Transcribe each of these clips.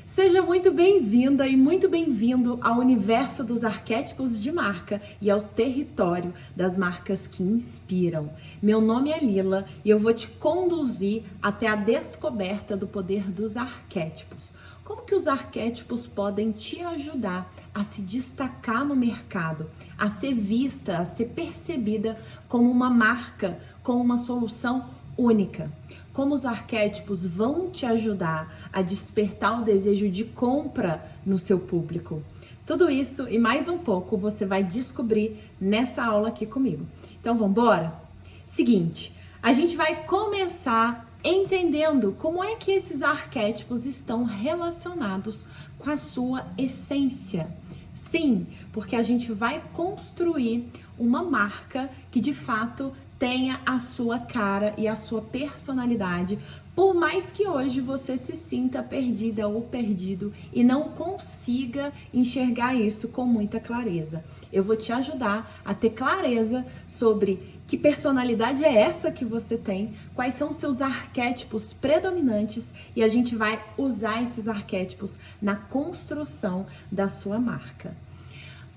Seja muito bem-vinda e muito bem-vindo ao universo dos arquétipos de marca e ao território das marcas que inspiram. Meu nome é Lila e eu vou te conduzir até a descoberta do poder dos arquétipos. Como que os arquétipos podem te ajudar a se destacar no mercado, a ser vista, a ser percebida como uma marca, como uma solução única? Como os arquétipos vão te ajudar a despertar o desejo de compra no seu público? Tudo isso e mais um pouco você vai descobrir nessa aula aqui comigo. Então vamos embora? Seguinte, a gente vai começar entendendo como é que esses arquétipos estão relacionados com a sua essência. Sim, porque a gente vai construir uma marca que de fato tenha a sua cara e a sua personalidade, por mais que hoje você se sinta perdida ou perdido e não consiga enxergar isso com muita clareza. Eu vou te ajudar a ter clareza sobre que personalidade é essa que você tem, quais são os seus arquétipos predominantes e a gente vai usar esses arquétipos na construção da sua marca.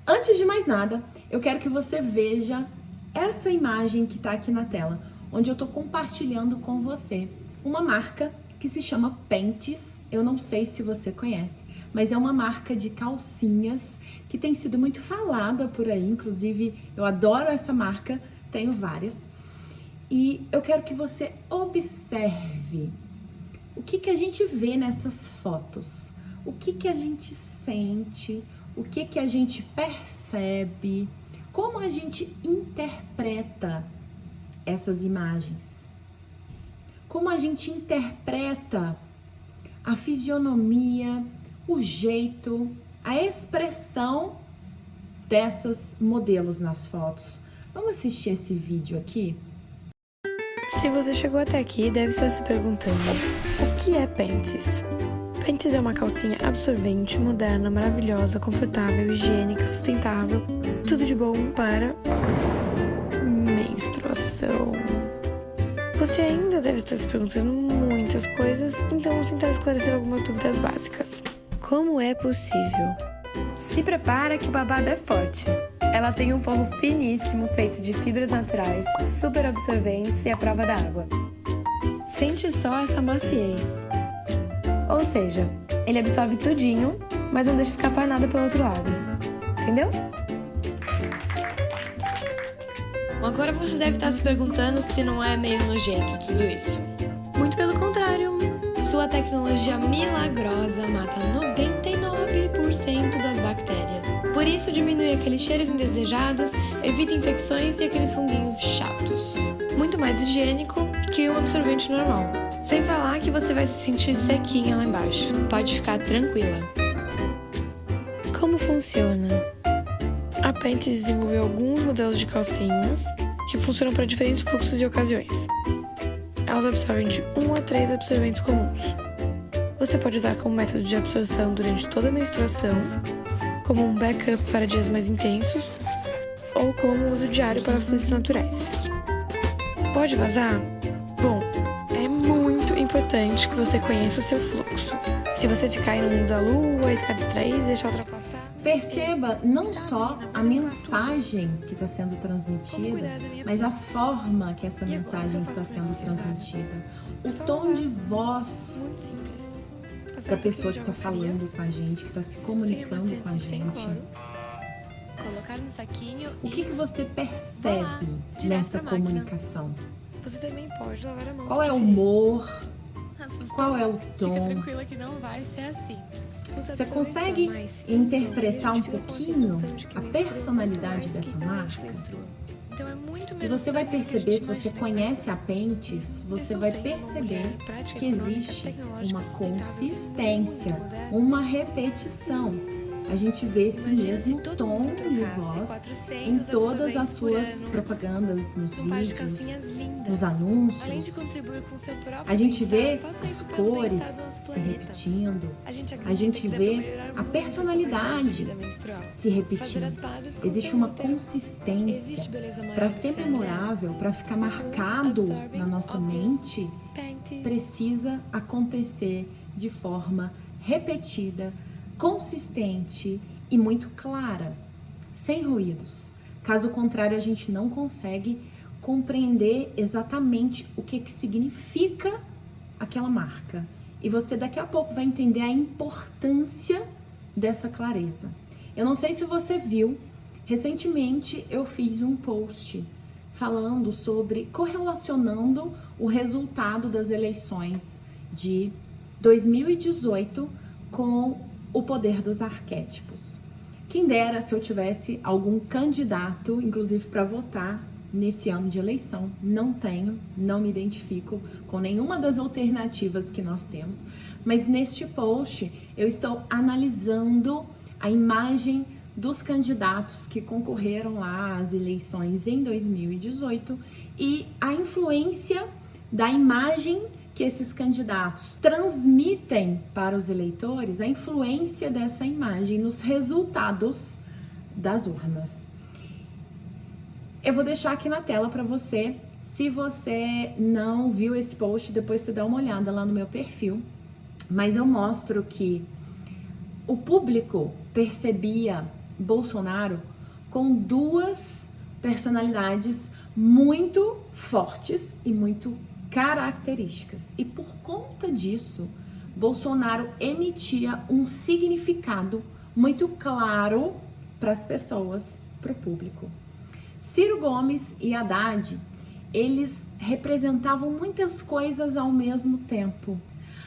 Antes de mais nada, eu quero que você veja essa imagem que está aqui na tela, onde eu estou compartilhando com você uma marca que se chama Pentes. Eu não sei se você conhece, mas é uma marca de calcinhas que tem sido muito falada por aí. Inclusive, eu adoro essa marca, tenho várias. E eu quero que você observe o que a gente vê nessas fotos, o que a gente sente, o que a gente percebe, como a gente interpreta essas imagens? Como a gente interpreta a fisionomia, o jeito, a expressão dessas modelos nas fotos? Vamos assistir esse vídeo aqui? Se você chegou até aqui, deve estar se perguntando: o que é Pentes? Pentes é uma calcinha absorvente, moderna, maravilhosa, confortável, higiênica, sustentável, tudo de bom para menstruação. Você ainda deve estar se perguntando muitas coisas, então vou tentar esclarecer algumas dúvidas básicas. Como é possível? Se prepara que o babado é forte. Ela tem um forro finíssimo feito de fibras naturais, super absorventes e à prova da água. Sente só essa maciez. Ou seja, ele absorve tudinho, mas não deixa escapar nada pelo outro lado. Entendeu? Agora você deve estar se perguntando se não é meio nojento tudo isso. Muito pelo contrário. Sua tecnologia milagrosa mata 99% das bactérias. Por isso diminui aqueles cheiros indesejados, evita infecções e aqueles funguinhos chatos. Muito mais higiênico que um absorvente normal. Sem falar que você vai se sentir sequinha lá embaixo. Pode ficar tranquila. Como funciona? A Pentes desenvolveu alguns modelos de calcinhas que funcionam para diferentes fluxos e ocasiões. Elas absorvem de 1 a 3 absorventes comuns. Você pode usar como método de absorção durante toda a menstruação, como um backup para dias mais intensos, ou como uso diário para fluidos naturais. Pode vazar? Bom, é muito importante que você conheça seu fluxo. Se você ficar aí no mundo da lua e ficar distraído e deixar ultrapassar... Perceba não só a mensagem que está sendo transmitida, mas a forma que essa mensagem está sendo transmitida. O tom de voz da pessoa que está falando com a gente, que está se comunicando com a gente. O que você percebe nessa comunicação? Você também pode lavar a mão. Qual é o humor? Qual é o tom? Fica tranquila que não vai ser assim. Você consegue interpretar um pouquinho a personalidade dessa marca? E você vai perceber, se você conhece a Pentes, você vai perceber que existe uma consistência, uma repetição. A gente vê esse mesmo tom de voz em todas as suas propagandas, nos vídeos, nos anúncios. A gente vê as cores se repetindo, a gente vê a personalidade se repetindo. Existe uma consistência. Para ser memorável, para ficar marcado na nossa mente, precisa acontecer de forma repetida, consistente e muito clara, sem ruídos. Caso contrário, a gente não consegue compreender exatamente o que significa aquela marca. E você daqui a pouco vai entender a importância dessa clareza. Eu não sei se você viu, recentemente eu fiz um post falando sobre, correlacionando o resultado das eleições de 2018 com o poder dos arquétipos. Quem dera se eu tivesse algum candidato, inclusive para votar nesse ano de eleição. Não tenho, não me identifico com nenhuma das alternativas que nós temos, mas neste post eu estou analisando a imagem dos candidatos que concorreram lá às eleições em 2018 e a influência da imagem que esses candidatos transmitem para os eleitores, a influência dessa imagem nos resultados das urnas. Eu vou deixar aqui na tela para você. Se você não viu esse post, depois você dá uma olhada lá no meu perfil. Mas eu mostro que o público percebia Bolsonaro com duas personalidades muito fortes e muito características. E por conta disso, Bolsonaro emitia um significado muito claro para as pessoas, para o público. Ciro Gomes e Haddad, eles representavam muitas coisas ao mesmo tempo.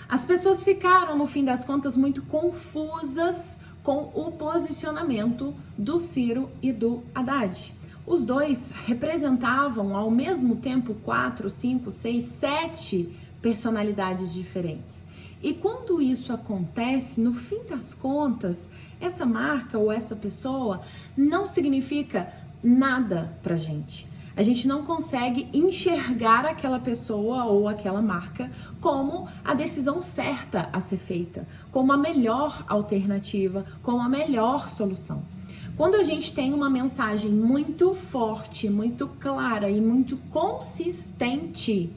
As pessoas ficaram, no fim das contas, muito confusas com o posicionamento do Ciro e do Haddad. Os dois representavam ao mesmo tempo 4, 5, 6, 7 personalidades diferentes. E quando isso acontece, no fim das contas, essa marca ou essa pessoa não significa nada pra gente. A gente não consegue enxergar aquela pessoa ou aquela marca como a decisão certa a ser feita, como a melhor alternativa, como a melhor solução. Quando a gente tem uma mensagem muito forte, muito clara e muito consistente,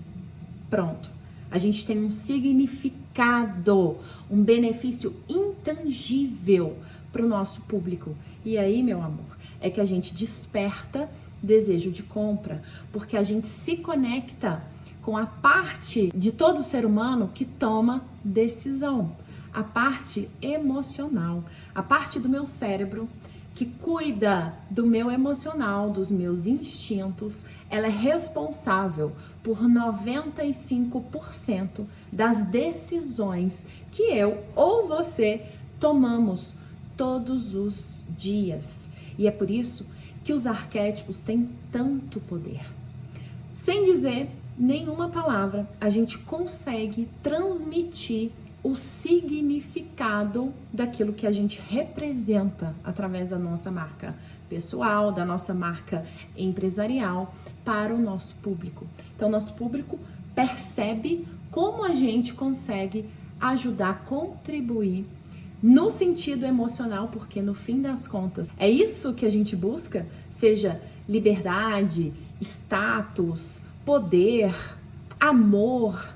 pronto, a gente tem um significado, um benefício intangível para o nosso público. E aí, meu amor, é que a gente desperta desejo de compra, porque a gente se conecta com a parte de todo ser humano que toma decisão, a parte emocional, a parte do meu cérebro que cuida do meu emocional, dos meus instintos. Ela é responsável por 95% das decisões que eu ou você tomamos todos os dias. E é por isso que os arquétipos têm tanto poder. Sem dizer nenhuma palavra, a gente consegue transmitir o significado daquilo que a gente representa através da nossa marca pessoal, da nossa marca empresarial para o nosso público. Então, nosso público percebe como a gente consegue ajudar, contribuir no sentido emocional, porque no fim das contas é isso que a gente busca, seja liberdade, status, poder, amor,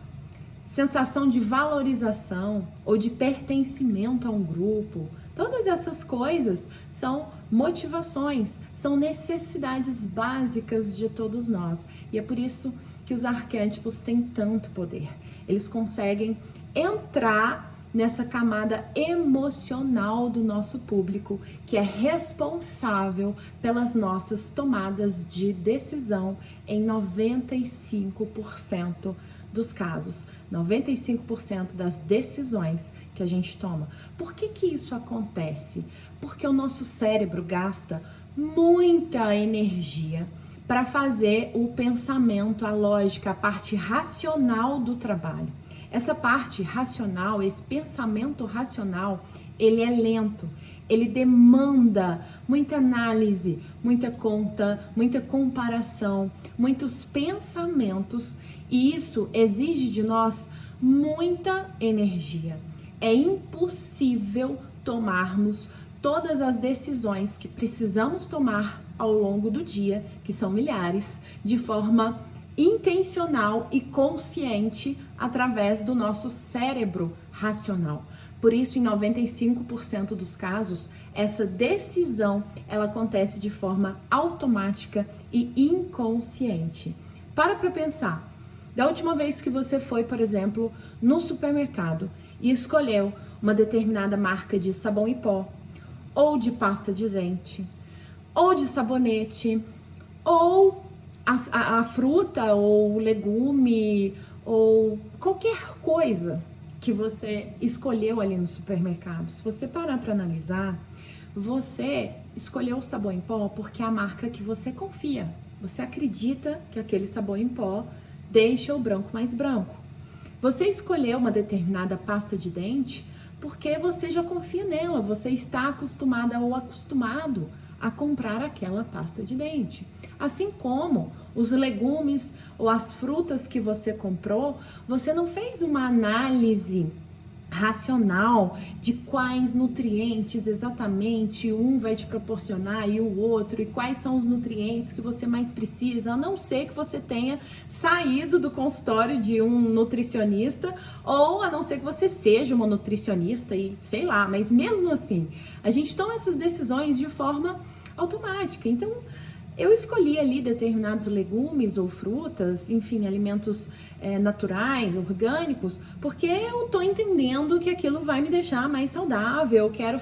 sensação de valorização ou de pertencimento a um grupo. Todas essas coisas são motivações, são necessidades básicas de todos nós. E é por isso que os arquétipos têm tanto poder. Eles conseguem entrar nessa camada emocional do nosso público, que é responsável pelas nossas tomadas de decisão em 95% dos casos, 95% das decisões que a gente toma. Por que que isso acontece? Porque o nosso cérebro gasta muita energia para fazer o pensamento, a lógica, a parte racional do trabalho. Essa parte racional, esse pensamento racional, ele é lento, ele demanda muita análise, muita conta, muita comparação, muitos pensamentos, e isso exige de nós muita energia. É impossível tomarmos todas as decisões que precisamos tomar ao longo do dia, que são milhares, de forma intencional e consciente através do nosso cérebro racional. Por isso, em 95% dos casos, essa decisão ela acontece de forma automática e inconsciente. Para pensar. Da última vez que você foi, por exemplo, no supermercado e escolheu uma determinada marca de sabão em pó, ou de pasta de dente, ou de sabonete, ou a fruta, ou o legume, ou qualquer coisa que você escolheu ali no supermercado. Se você parar para analisar, você escolheu o sabão em pó porque é a marca que você confia. Você acredita que aquele sabão em pó deixa o branco mais branco. Você escolheu uma determinada pasta de dente porque você já confia nela, você está acostumada ou acostumado a comprar aquela pasta de dente. Assim como os legumes ou as frutas que você comprou, você não fez uma análise racional de quais nutrientes exatamente um vai te proporcionar e o outro, e quais são os nutrientes que você mais precisa, a não ser que você tenha saído do consultório de um nutricionista, ou a não ser que você seja uma nutricionista e sei lá, mas mesmo assim, a gente toma essas decisões de forma automática. Então, eu escolhi ali determinados legumes ou frutas, enfim, alimentos naturais, orgânicos, porque eu tô entendendo que aquilo vai me deixar mais saudável, quero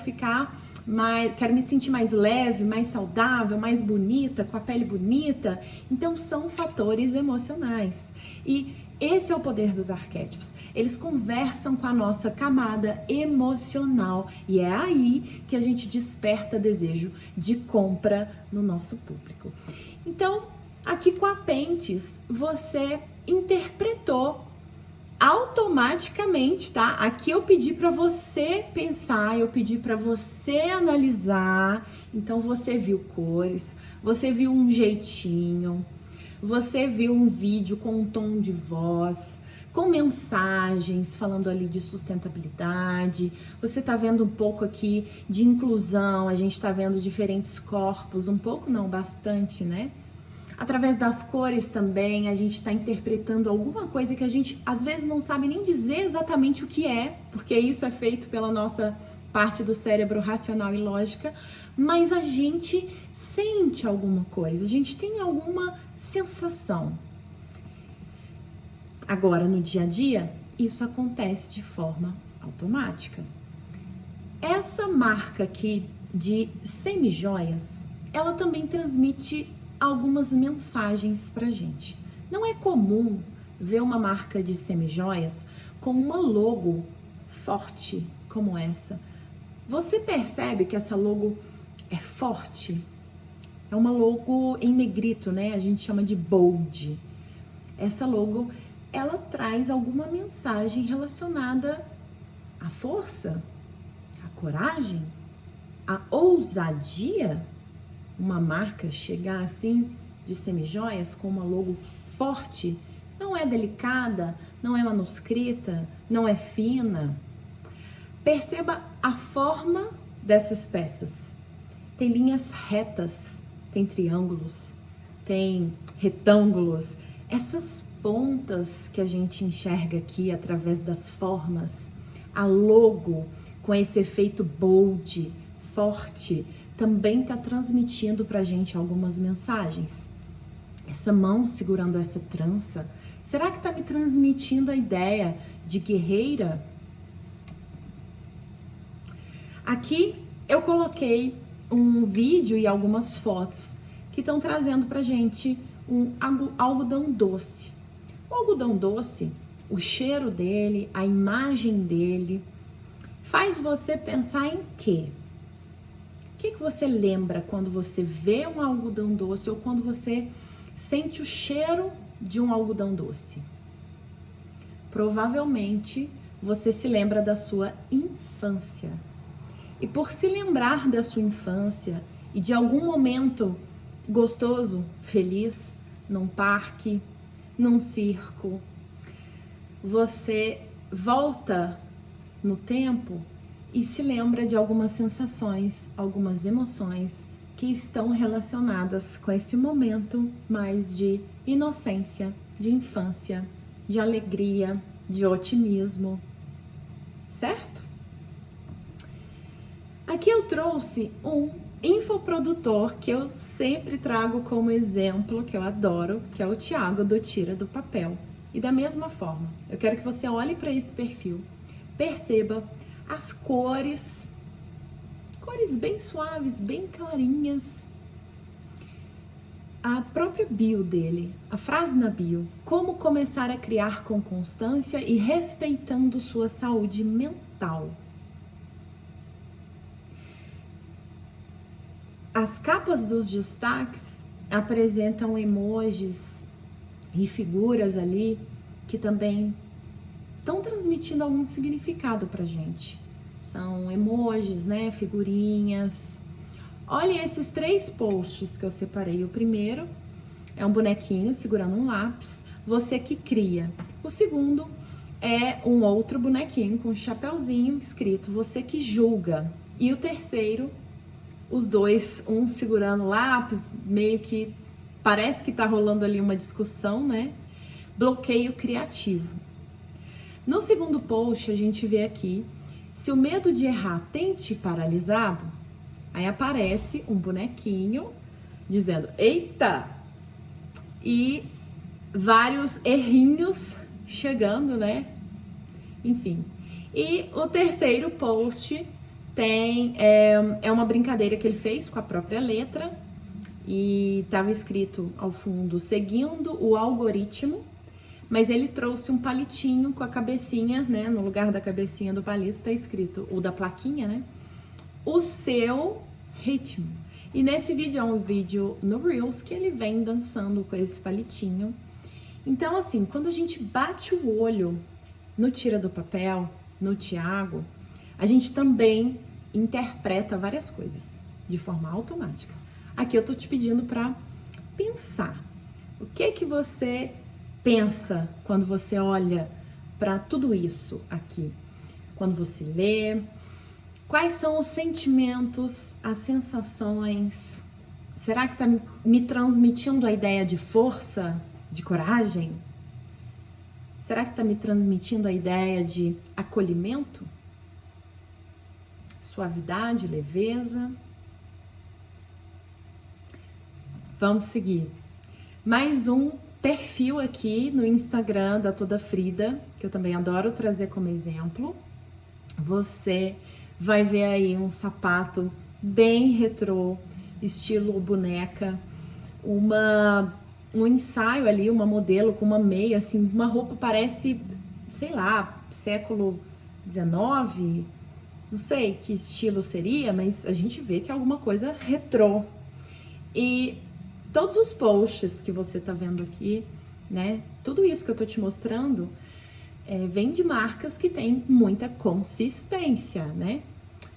me sentir mais leve, mais saudável, mais bonita, com a pele bonita. Então, são fatores emocionais. E esse é o poder dos arquétipos. Eles conversam com a nossa camada emocional e é aí que a gente desperta desejo de compra no nosso público. Então, aqui com a Pentes, você interpretou automaticamente, tá? Aqui eu pedi para você pensar, eu pedi para você analisar. Então, você viu cores, você viu um jeitinho, você viu um vídeo com um tom de voz, com mensagens falando ali de sustentabilidade, você tá vendo um pouco aqui de inclusão, a gente tá vendo diferentes corpos, um pouco não, bastante, né? Através das cores também, a gente tá interpretando alguma coisa que a gente às vezes não sabe nem dizer exatamente o que é, porque isso é feito pela nossa parte do cérebro racional e lógica, mas a gente sente alguma coisa, a gente tem alguma sensação. Agora, no dia a dia, isso acontece de forma automática. Essa marca aqui de semijoias, ela também transmite algumas mensagens pra gente. Não é comum ver uma marca de semijoias com uma logo forte como essa. Você percebe que essa logo é forte? É uma logo em negrito, né? A gente chama de bold. Essa logo, ela traz alguma mensagem relacionada à força, à coragem, à ousadia. Uma marca chegar assim de semijoias com uma logo forte, não é delicada, não é manuscrita, não é fina. Perceba a forma dessas peças. Tem linhas retas, tem triângulos, tem retângulos. Essas pontas que a gente enxerga aqui através das formas, a logo com esse efeito bold, forte, também está transmitindo pra gente algumas mensagens. Essa mão segurando essa trança, será que está me transmitindo a ideia de guerreira? Aqui eu coloquei um vídeo e algumas fotos que estão trazendo pra gente um algodão doce. O algodão doce, o cheiro dele, a imagem dele, faz você pensar em quê? O que você lembra quando você vê um algodão doce ou quando você sente o cheiro de um algodão doce? Provavelmente você se lembra da sua infância. E por se lembrar da sua infância e de algum momento gostoso, feliz, num parque, num circo, você volta no tempo e se lembra de algumas sensações, algumas emoções que estão relacionadas com esse momento mais de inocência, de infância, de alegria, de otimismo, certo? Aqui eu trouxe um infoprodutor que eu sempre trago como exemplo, que eu adoro, que é o Thiago do Tira do Papel. E da mesma forma, eu quero que você olhe para esse perfil, perceba as cores bem suaves, bem clarinhas. A própria bio dele, a frase na bio, como começar a criar com constância e respeitando sua saúde mental. As capas dos destaques apresentam emojis e figuras ali que também estão transmitindo algum significado pra gente. São emojis, né? Figurinhas. Olha esses 3 posts que eu separei. O primeiro é um bonequinho segurando um lápis, você que cria. O segundo é um outro bonequinho com um chapéuzinho escrito você que julga. E o terceiro, os dois, um segurando lápis, meio que parece que tá rolando ali uma discussão, né? Bloqueio criativo. No segundo post, a gente vê aqui, se o medo de errar tem te paralisado, aí aparece um bonequinho dizendo, eita! E vários errinhos chegando, né? Enfim. E o terceiro post é uma brincadeira que ele fez com a própria letra e estava escrito ao fundo, seguindo o algoritmo, mas ele trouxe um palitinho com a cabecinha, né? No lugar da cabecinha do palito está escrito, ou da plaquinha, né? O seu ritmo. E nesse vídeo é um vídeo no Reels que ele vem dançando com esse palitinho. Então, assim, quando a gente bate o olho no Tira do Papel, no Thiago, a gente também interpreta várias coisas de forma automática. Aqui eu tô te pedindo para pensar. O que que você pensa quando você olha para tudo isso aqui? Quando você lê, quais são os sentimentos, as sensações? Será que tá me transmitindo a ideia de força, de coragem? Será que tá me transmitindo a ideia de acolhimento? Suavidade, leveza? Vamos seguir. Mais um perfil aqui no Instagram da Toda Frida, que eu também adoro trazer como exemplo. Você vai ver aí um sapato bem retrô, estilo boneca, um ensaio ali, uma modelo com uma meia, assim, uma roupa parece, sei lá, século XIX, não sei que estilo seria, mas a gente vê que é alguma coisa retrô. E todos os posts que você tá vendo aqui, né, tudo isso que eu tô te mostrando, vem de marcas que têm muita consistência, né?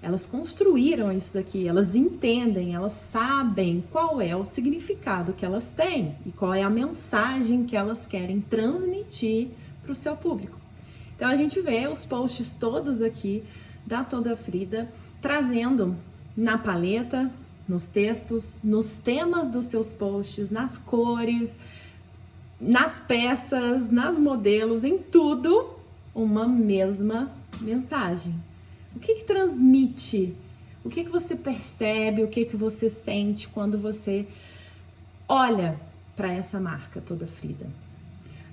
Elas construíram isso daqui, elas entendem, elas sabem qual é o significado que elas têm e qual é a mensagem que elas querem transmitir para o seu público. Então a gente vê os posts todos aqui da Toda Frida trazendo na paleta, nos textos, nos temas dos seus posts, nas cores, nas peças, nas modelos, em tudo, uma mesma mensagem. O que transmite? O que você percebe? O que você sente quando você olha para essa marca Toda Frida?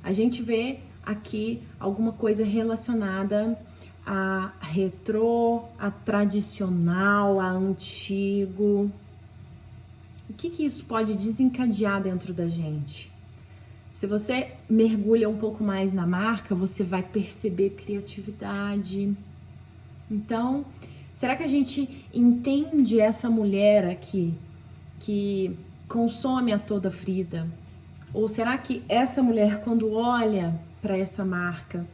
A gente vê aqui alguma coisa relacionada a retrô, a tradicional, a antigo. O que isso pode desencadear dentro da gente? Se você mergulha um pouco mais na marca, você vai perceber criatividade. Então, será que a gente entende essa mulher aqui que consome a Toda Frida? Ou será que essa mulher, quando olha para essa marca,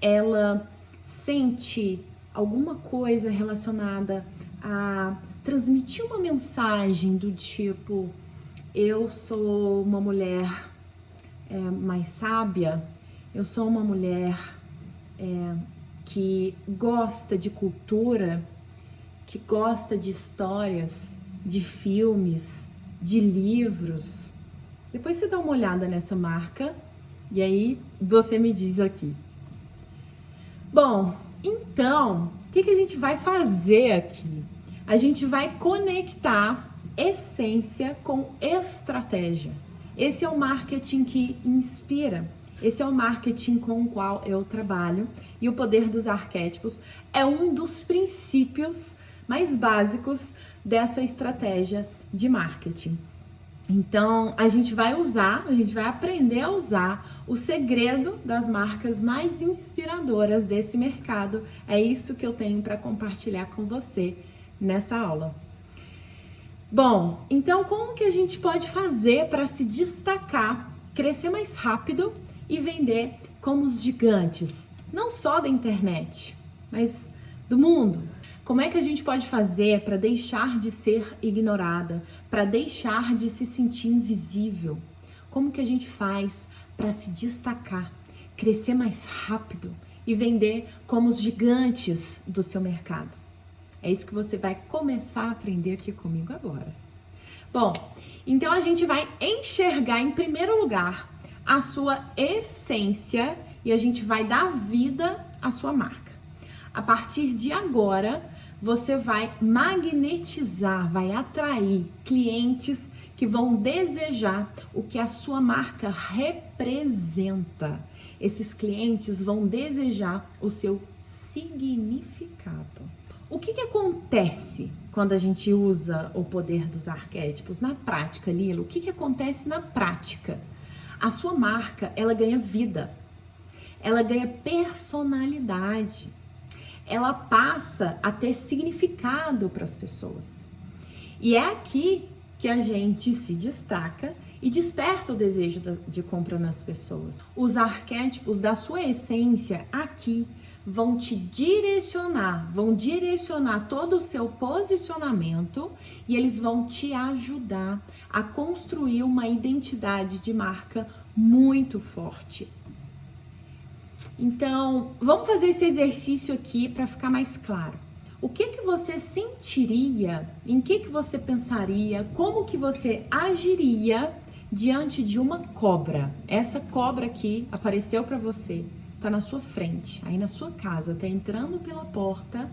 ela sente alguma coisa relacionada a transmitir uma mensagem do tipo, eu sou uma mulher mais sábia, eu sou uma mulher que gosta de cultura, que gosta de histórias, de filmes, de livros. Depois você dá uma olhada nessa marca e aí você me diz aqui. Bom, então, o que a gente vai fazer aqui? a gente vai conectar essência com estratégia. Esse é o marketing que inspira. Esse é o marketing com o qual eu trabalho. E o poder dos arquétipos é um dos princípios mais básicos dessa estratégia de marketing. Então, a gente vai aprender a usar o segredo das marcas mais inspiradoras desse mercado. É isso que eu tenho para compartilhar com você nessa aula. Bom, então como que a gente pode fazer para se destacar, crescer mais rápido e vender como os gigantes? Não só da internet, mas do mundo. Como é que a gente pode fazer para deixar de ser ignorada, para deixar de se sentir invisível? Como que a gente faz para se destacar, crescer mais rápido e vender como os gigantes do seu mercado? É isso que você vai começar a aprender aqui comigo agora. Bom, então a gente vai enxergar em primeiro lugar a sua essência e a gente vai dar vida à sua marca. A partir de agora, você vai magnetizar, vai atrair clientes que vão desejar o que a sua marca representa. Esses clientes vão desejar o seu significado. O que acontece quando a gente usa o poder dos arquétipos? Na prática, Lila, o que acontece na prática? A sua marca, ela ganha vida, ela ganha personalidade. Ela passa a ter significado para as pessoas. E é aqui que a gente se destaca e desperta o desejo de compra nas pessoas. Os arquétipos da sua essência aqui vão te direcionar, vão direcionar todo o seu posicionamento e eles vão te ajudar a construir uma identidade de marca muito forte. Então, vamos fazer esse exercício aqui para ficar mais claro. O que você sentiria, em que você pensaria, como que você agiria diante de uma cobra? Essa cobra aqui apareceu para você, tá na sua frente, aí na sua casa, tá entrando pela porta,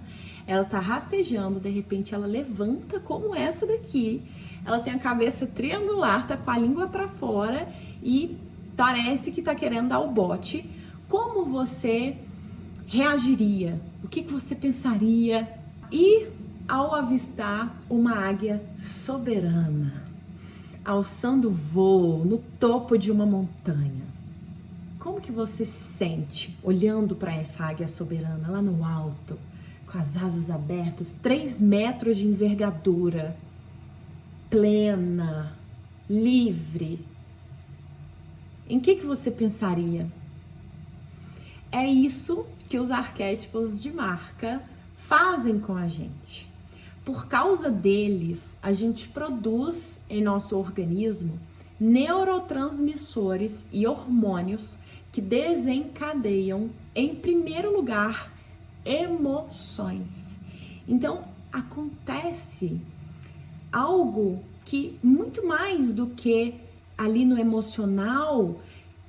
ela tá rastejando, de repente ela levanta como essa daqui, ela tem a cabeça triangular, tá com a língua para fora e parece que tá querendo dar o bote. Como você reagiria? O que você pensaria? E ao avistar uma águia soberana, alçando voo no topo de uma montanha, como que você se sente olhando para essa águia soberana lá no alto, com as asas abertas, 3 metros de envergadura, plena, livre? Em que você pensaria? É isso que os arquétipos de marca fazem com a gente. Por causa deles, a gente produz em nosso organismo neurotransmissores e hormônios que desencadeiam, em primeiro lugar, emoções. Então, acontece algo que, muito mais do que ali no emocional,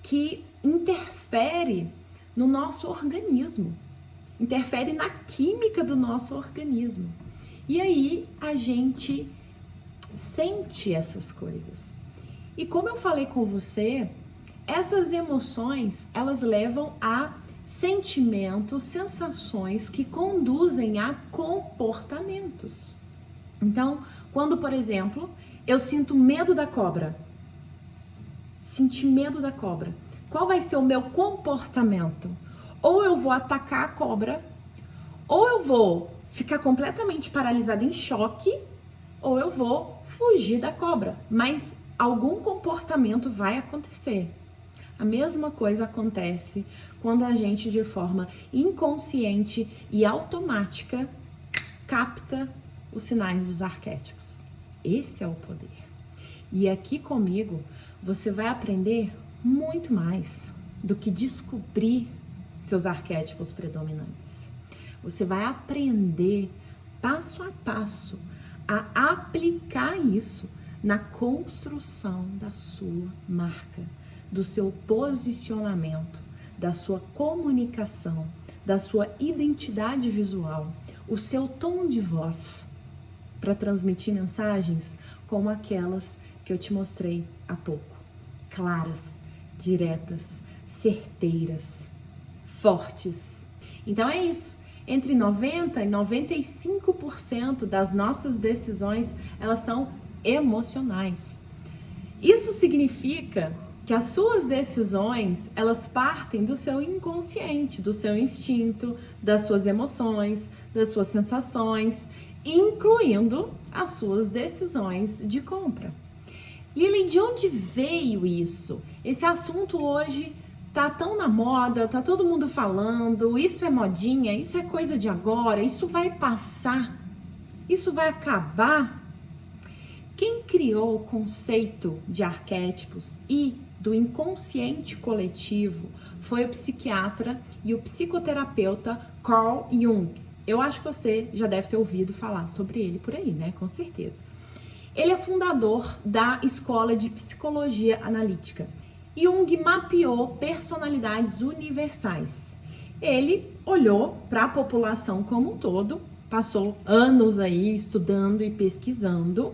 que interfere no nosso organismo, interfere na química do nosso organismo. E aí a gente sente essas coisas. E como eu falei com você, essas emoções, elas levam a sentimentos, sensações que conduzem a comportamentos. Então, quando, por exemplo, eu sinto medo da cobra, senti medo da cobra, qual vai ser o meu comportamento? Ou eu vou atacar a cobra, ou eu vou ficar completamente paralisada em choque, ou eu vou fugir da cobra. Mas algum comportamento vai acontecer. A mesma coisa acontece quando a gente, de forma inconsciente e automática, capta os sinais dos arquétipos. Esse é o poder. E aqui comigo, você vai aprender muito mais do que descobrir seus arquétipos predominantes. Você vai aprender passo a passo a aplicar isso na construção da sua marca, do seu posicionamento, da sua comunicação, da sua identidade visual, o seu tom de voz. para transmitir mensagens como aquelas que eu te mostrei há pouco. Claras, diretas, certeiras, fortes. Então é isso. Entre 90% e 95% das nossas decisões, elas são emocionais. Isso significa que as suas decisões, elas partem do seu inconsciente, do seu instinto, das suas emoções, das suas sensações, incluindo as suas decisões de compra. Lili, de onde veio isso? Esse assunto hoje tá tão na moda, tá todo mundo falando, isso é modinha, isso é coisa de agora, isso vai passar, isso vai acabar. Quem criou o conceito de arquétipos e do inconsciente coletivo foi o psiquiatra e o psicoterapeuta Carl Jung. Eu acho que você já deve ter ouvido falar sobre ele por aí, né? Com certeza. Ele é fundador da Escola de Psicologia Analítica. Jung mapeou personalidades universais. Ele olhou para a população como um todo, passou anos aí estudando e pesquisando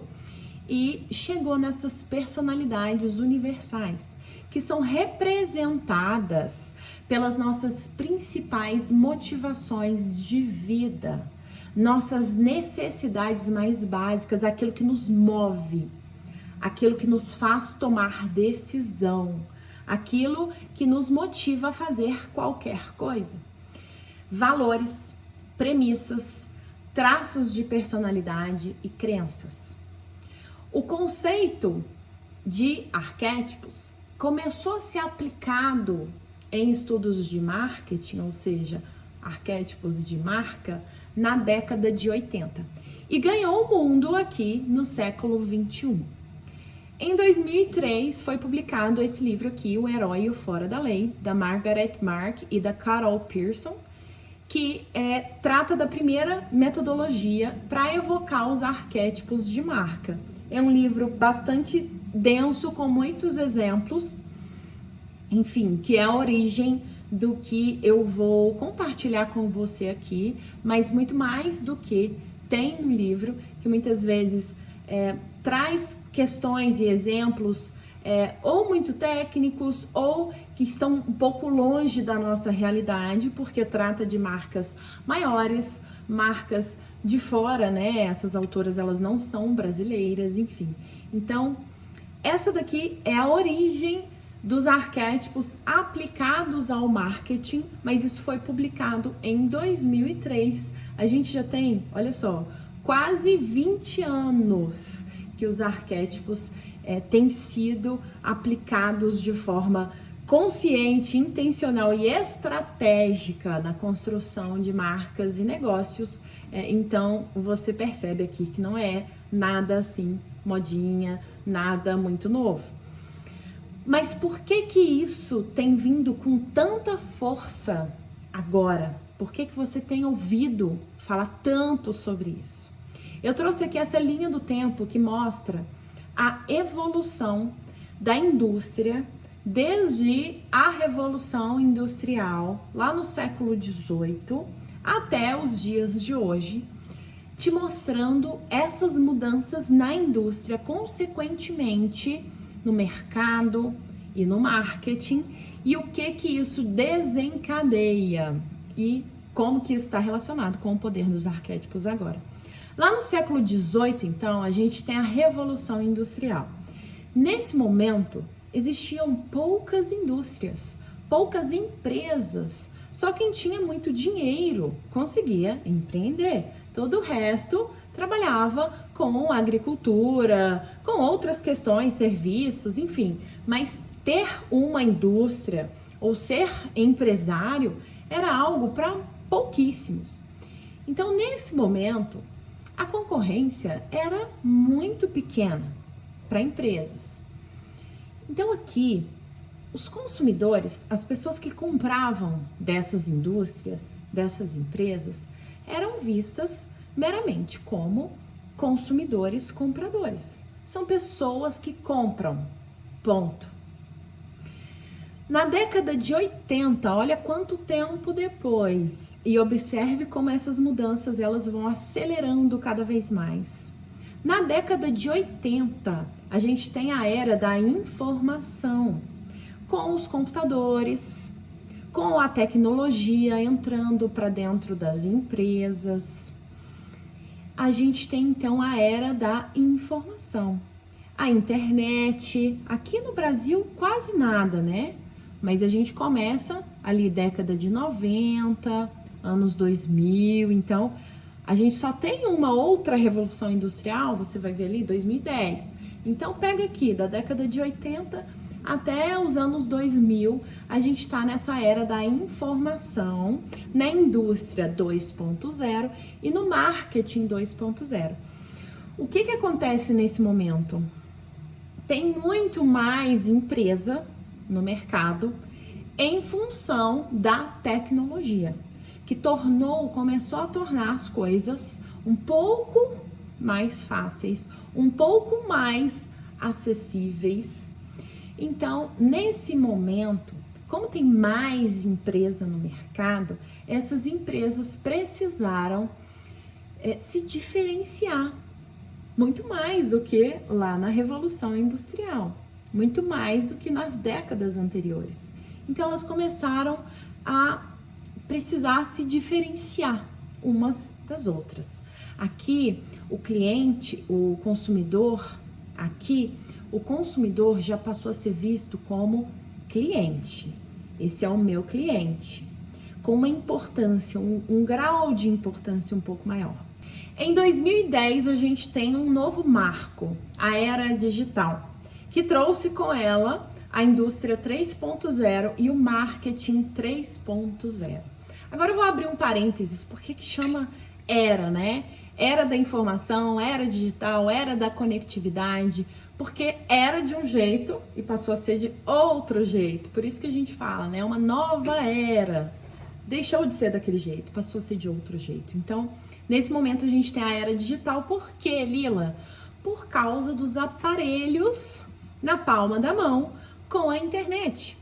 e chegou nessas personalidades universais, que são representadas pelas nossas principais motivações de vida, nossas necessidades mais básicas, aquilo que nos move, aquilo que nos faz tomar decisão, aquilo que nos motiva a fazer qualquer coisa. Valores, premissas, traços de personalidade e crenças. O conceito de arquétipos começou a ser aplicado em estudos de marketing, ou seja, arquétipos de marca, na década de 80 e ganhou o mundo aqui no século 21. Em 2003 foi publicado esse livro aqui, O Herói e o Fora da Lei, da Margaret Mark e da Carol Pearson, que trata da primeira metodologia para evocar os arquétipos de marca. É um livro bastante denso, com muitos exemplos, enfim, que é a origem do que eu vou compartilhar com você aqui, mas muito mais do que tem no livro, que muitas vezes traz questões e exemplos ou muito técnicos ou que estão um pouco longe da nossa realidade, porque trata de marcas maiores, marcas de fora, né? Essas autoras, elas não são brasileiras, enfim. Então, essa daqui é a origem dos arquétipos aplicados ao marketing, mas isso foi publicado em 2003. A gente já tem, olha só, quase 20 anos que os arquétipos têm sido aplicados de forma consciente, intencional e estratégica na construção de marcas e negócios. Então, você percebe aqui que não é nada assim modinha, nada muito novo. Mas por que que isso tem vindo com tanta força agora? Por que que você tem ouvido falar tanto sobre isso? Eu trouxe aqui essa linha do tempo que mostra a evolução da indústria desde a Revolução Industrial, lá no século XVIII, até os dias de hoje, te mostrando essas mudanças na indústria, consequentemente no mercado e no marketing, e o que que isso desencadeia e como que isso está relacionado com o poder dos arquétipos agora. Lá no século XVIII, então, a gente tem a Revolução Industrial. Nesse momento, existiam poucas indústrias, poucas empresas. Só quem tinha muito dinheiro conseguia empreender. Todo o resto trabalhava com agricultura, com outras questões, serviços, enfim. Mas ter uma indústria ou ser empresário era algo para pouquíssimos. Então, nesse momento, a concorrência era muito pequena para empresas. Então, aqui, os consumidores, as pessoas que compravam dessas indústrias, dessas empresas, eram vistas meramente como consumidores compradores. São pessoas que compram, ponto. Na década de 80, olha quanto tempo depois, e observe como essas mudanças elas vão acelerando cada vez mais. Na década de 80, a gente tem a era da informação, com os computadores, com a tecnologia entrando para dentro das empresas. A gente tem então a era da informação. A internet, aqui no Brasil quase nada, né? Mas a gente começa ali década de 90, anos 2000, então a gente só tem uma outra revolução industrial, você vai ver ali, 2010. Então pega aqui, da década de 80 até os anos 2000, a gente está nessa era da informação, na indústria 2.0 e no marketing 2.0. O que acontece nesse momento? Tem muito mais empresa no mercado em função da tecnologia, que começou a tornar as coisas um pouco mais fáceis, um pouco mais acessíveis. Então, nesse momento, como tem mais empresa no mercado, essas empresas precisaram se diferenciar muito mais do que lá na Revolução Industrial, muito mais do que nas décadas anteriores. Então, elas começaram a precisar se diferenciar umas das outras. Aqui, o cliente, o consumidor já passou a ser visto como cliente. Esse é o meu cliente, com uma importância, um grau de importância um pouco maior. Em 2010, a gente tem um novo marco, a era digital, que trouxe com ela a indústria 3.0 e o marketing 3.0. Agora eu vou abrir um parênteses, porque que chama era, né? Era da informação, era digital, era da conectividade, porque era de um jeito e passou a ser de outro jeito. Por isso que a gente fala, né? Uma nova era. Deixou de ser daquele jeito, passou a ser de outro jeito. Então, nesse momento a gente tem a era digital. Por quê, Lila? Por causa dos aparelhos na palma da mão com a internet.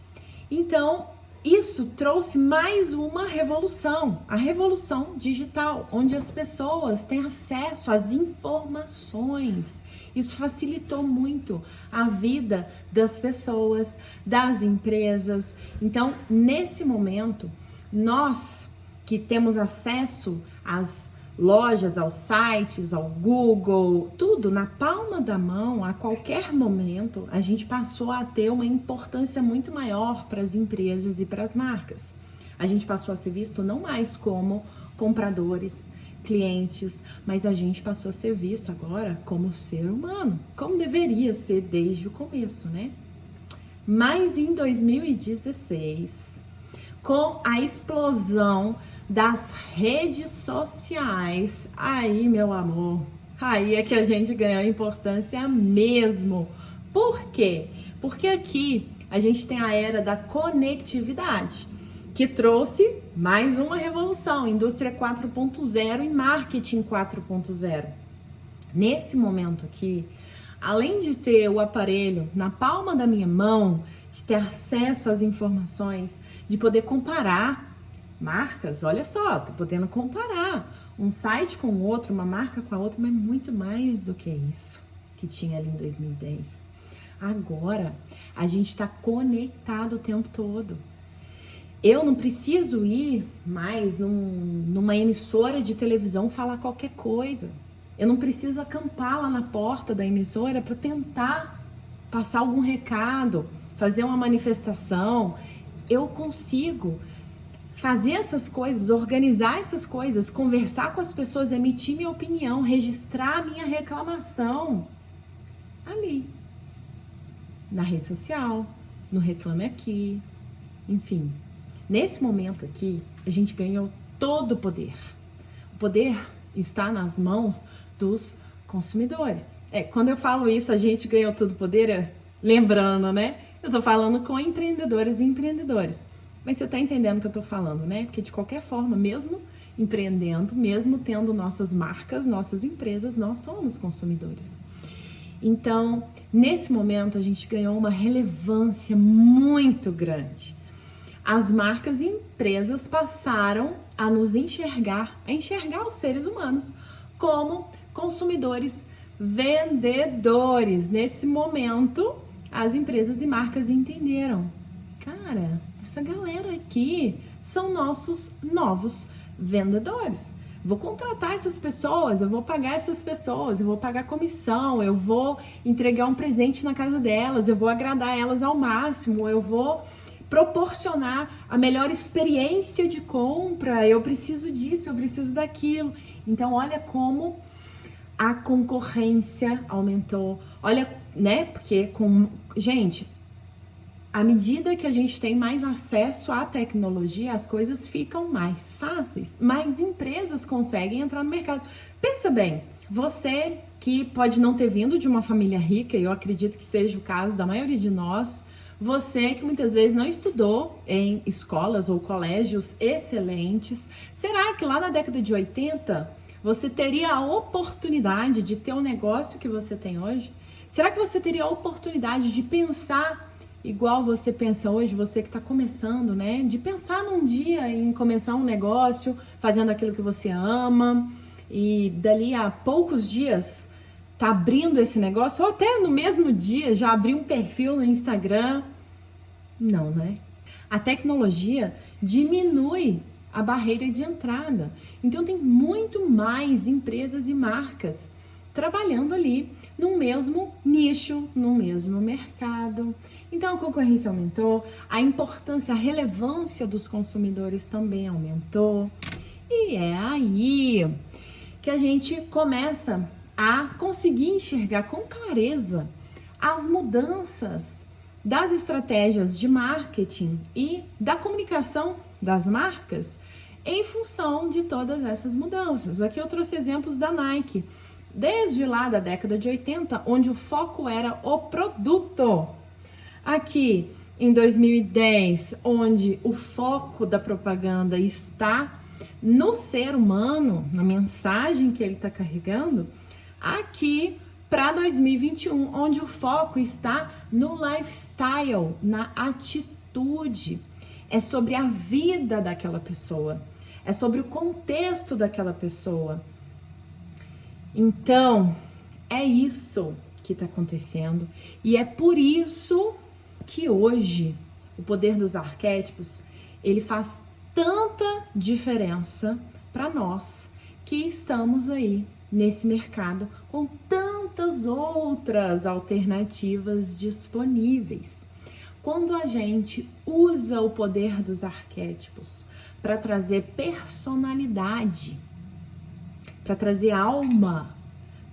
Então, isso trouxe mais uma revolução, a revolução digital, onde as pessoas têm acesso às informações. Isso facilitou muito a vida das pessoas, das empresas. Então, nesse momento, nós que temos acesso às lojas, aos sites, ao Google, tudo na palma da mão, a qualquer momento, a gente passou a ter uma importância muito maior para as empresas e para as marcas. A gente passou a ser visto não mais como compradores, clientes, mas a gente passou a ser visto agora como ser humano, como deveria ser desde o começo, né? Mas em 2016, com a explosão das redes sociais, aí, meu amor, aí é que a gente ganhou importância mesmo. Por quê? Porque aqui a gente tem a era da conectividade, que trouxe mais uma revolução, indústria 4.0 e marketing 4.0. Nesse momento aqui, além de ter o aparelho na palma da minha mão, de ter acesso às informações, de poder comparar marcas, olha só, tô podendo comparar um site com o outro, uma marca com a outra, mas muito mais do que isso que tinha ali em 2010. Agora, a gente está conectado o tempo todo. Eu não preciso ir mais numa emissora de televisão falar qualquer coisa. Eu não preciso acampar lá na porta da emissora para tentar passar algum recado, fazer uma manifestação. Eu consigo fazer essas coisas, organizar essas coisas, conversar com as pessoas, emitir minha opinião, registrar minha reclamação ali, na rede social, no Reclame Aqui, enfim. Nesse momento aqui, a gente ganhou todo o poder. O poder está nas mãos dos consumidores. Quando eu falo isso, a gente ganhou todo o poder, lembrando, né? Eu tô falando com empreendedores e empreendedores. Mas você tá entendendo o que eu tô falando, né? Porque de qualquer forma, mesmo empreendendo, mesmo tendo nossas marcas, nossas empresas, nós somos consumidores. Então, nesse momento, a gente ganhou uma relevância muito grande. As marcas e empresas passaram a nos enxergar, a enxergar os seres humanos como consumidores vendedores. Nesse momento, as empresas e marcas entenderam. Cara, essa galera aqui são nossos novos vendedores. Vou contratar essas pessoas, eu vou pagar essas pessoas, eu vou pagar comissão, eu vou entregar um presente na casa delas, eu vou agradar elas ao máximo, eu vou proporcionar a melhor experiência de compra, eu preciso disso, eu preciso daquilo. Então, olha como a concorrência aumentou. Olha, né? Porque, gente, à medida que a gente tem mais acesso à tecnologia, as coisas ficam mais fáceis, mais empresas conseguem entrar no mercado. Pensa bem, você que pode não ter vindo de uma família rica, eu acredito que seja o caso da maioria de nós, você que muitas vezes não estudou em escolas ou colégios excelentes, será que lá na década de 80 você teria a oportunidade de ter o negócio que você tem hoje? Será que você teria a oportunidade de pensar igual você pensa hoje, você que está começando, né? De pensar num dia em começar um negócio, fazendo aquilo que você ama, e dali a poucos dias tá abrindo esse negócio, ou até no mesmo dia já abrir um perfil no Instagram. Não, né? A tecnologia diminui a barreira de entrada. Então tem muito mais empresas e marcas trabalhando ali no mesmo nicho, no mesmo mercado. Então a concorrência aumentou, a importância, a relevância dos consumidores também aumentou. E é aí que a gente começa a conseguir enxergar com clareza as mudanças das estratégias de marketing e da comunicação das marcas em função de todas essas mudanças. Aqui eu trouxe exemplos da Nike. Desde lá da década de 80, onde o foco era o produto. Aqui em 2010, onde o foco da propaganda está no ser humano, na mensagem que ele está carregando. Aqui para 2021, onde o foco está no lifestyle, na atitude. É sobre a vida daquela pessoa, é sobre o contexto daquela pessoa. Então, é isso que está acontecendo e é por isso que hoje o poder dos arquétipos, ele faz tanta diferença para nós que estamos aí nesse mercado com tantas outras alternativas disponíveis. Quando a gente usa o poder dos arquétipos para trazer personalidade, para trazer alma,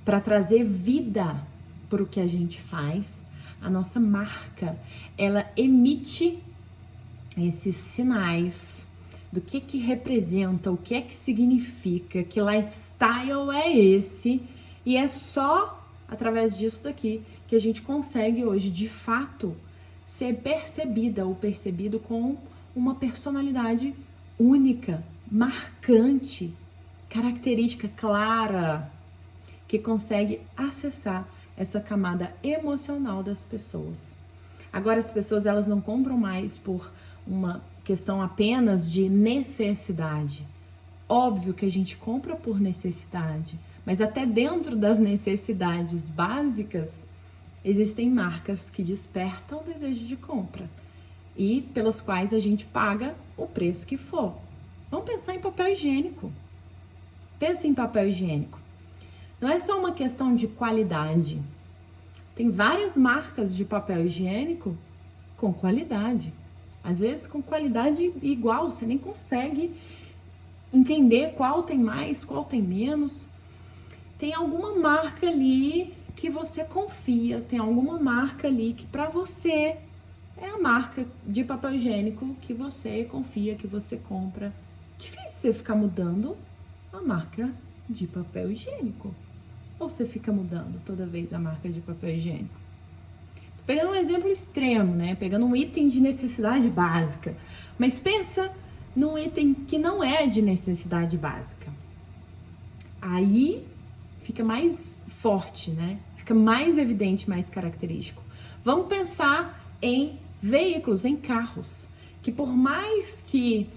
para trazer vida para o que a gente faz, a nossa marca, ela emite esses sinais do que representa, o que é que significa, que lifestyle é esse, e é só através disso daqui que a gente consegue hoje, de fato, ser percebida ou percebido com uma personalidade única, marcante, característica clara, que consegue acessar essa camada emocional das pessoas. Agora as pessoas, elas não compram mais por uma questão apenas de necessidade. Óbvio que a gente compra por necessidade, mas até dentro das necessidades básicas, existem marcas que despertam o desejo de compra e pelas quais a gente paga o preço que for. Vamos pensar em papel higiênico. Pensa em papel higiênico. Não é só uma questão de qualidade. Tem várias marcas de papel higiênico com qualidade. Às vezes com qualidade igual, você nem consegue entender qual tem mais, qual tem menos. Tem alguma marca ali que você confia, tem alguma marca ali que para você é a marca de papel higiênico que você confia, que você compra. Difícil você ficar mudando a marca de papel higiênico. Ou você fica mudando toda vez a marca de papel higiênico? Tô pegando um exemplo extremo, né? Pegando um item de necessidade básica. Mas pensa num item que não é de necessidade básica. Aí fica mais forte, né? Fica mais evidente, mais característico. Vamos pensar em veículos, em carros, que por mais que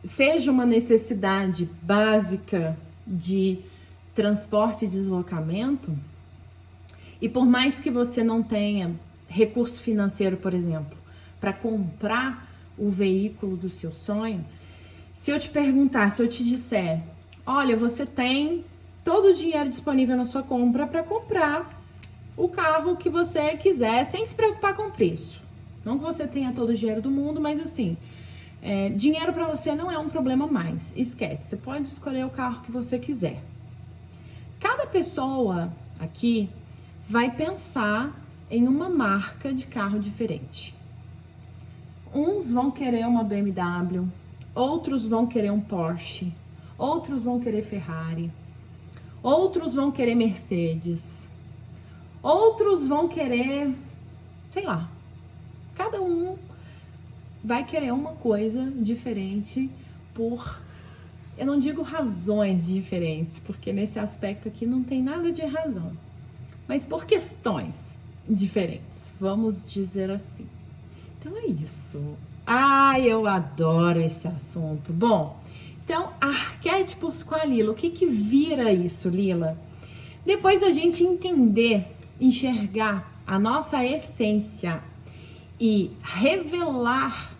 seja uma necessidade básica de transporte e deslocamento, E por mais que você não tenha recurso financeiro, por exemplo, para comprar o veículo do seu sonho, se eu te perguntar, se eu te disser, olha, você tem todo o dinheiro disponível na sua compra para comprar o carro que você quiser, sem se preocupar com o preço. Não que você tenha todo o dinheiro do mundo, mas assim, dinheiro para você não é um problema mais. Esquece, você pode escolher o carro que você quiser. Cada pessoa aqui vai pensar em uma marca de carro diferente. Uns vão querer uma BMW, outros vão querer um Porsche, outros vão querer Ferrari, outros vão querer Mercedes, outros vão querer, sei lá, cada um vai querer uma coisa diferente por, eu não digo razões diferentes, porque nesse aspecto aqui não tem nada de razão, mas por questões diferentes, vamos dizer assim. Então é isso. Eu adoro esse assunto. Bom, então, arquétipos com a Lila. O que vira isso, Lila? Depois a gente entender, enxergar a nossa essência e revelar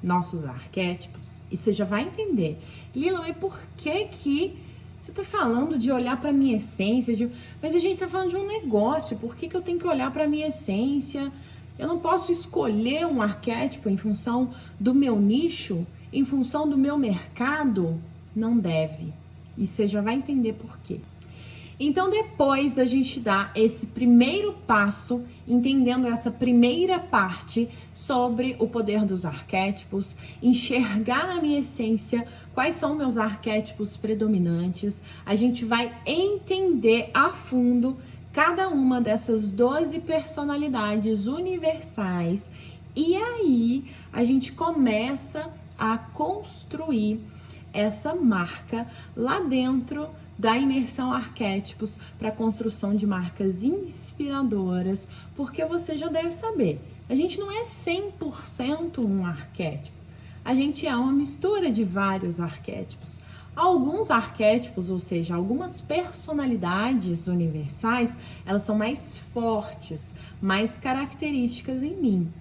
nossos arquétipos, e você já vai entender. Lila, mas por que você tá falando de olhar para minha essência? Mas a gente tá falando de um negócio, por que eu tenho que olhar para minha essência? Eu não posso escolher um arquétipo em função do meu nicho, em função do meu mercado? Não deve. E você já vai entender por quê. Então, depois da gente dar esse primeiro passo, entendendo essa primeira parte sobre o poder dos arquétipos, enxergar na minha essência quais são meus arquétipos predominantes, a gente vai entender a fundo cada uma dessas 12 personalidades universais, e aí a gente começa a construir essa marca lá dentro da imersão arquétipos para a construção de marcas inspiradoras, porque você já deve saber, a gente não é 100% um arquétipo, a gente é uma mistura de vários arquétipos. Alguns arquétipos, ou seja, algumas personalidades universais, elas são mais fortes, mais características em mim.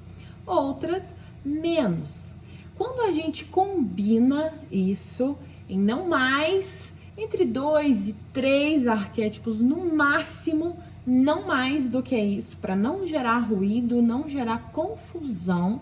Outras, menos. Quando a gente combina isso em não mais, entre 2 e 3 arquétipos no máximo, não mais do que isso, para não gerar ruído, não gerar confusão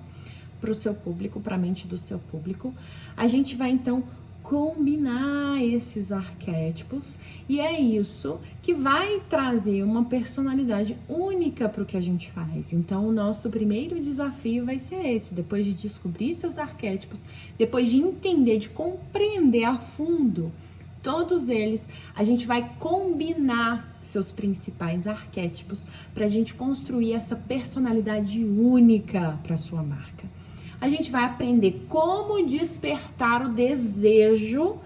para o seu público, para a mente do seu público, a gente vai então combinar esses arquétipos, e é isso que vai trazer uma personalidade única para o que a gente faz. Então, o nosso primeiro desafio vai ser esse: depois de descobrir seus arquétipos, depois de entender, de compreender a fundo todos eles, a gente vai combinar seus principais arquétipos para a gente construir essa personalidade única para sua marca. A gente vai aprender como despertar o desejo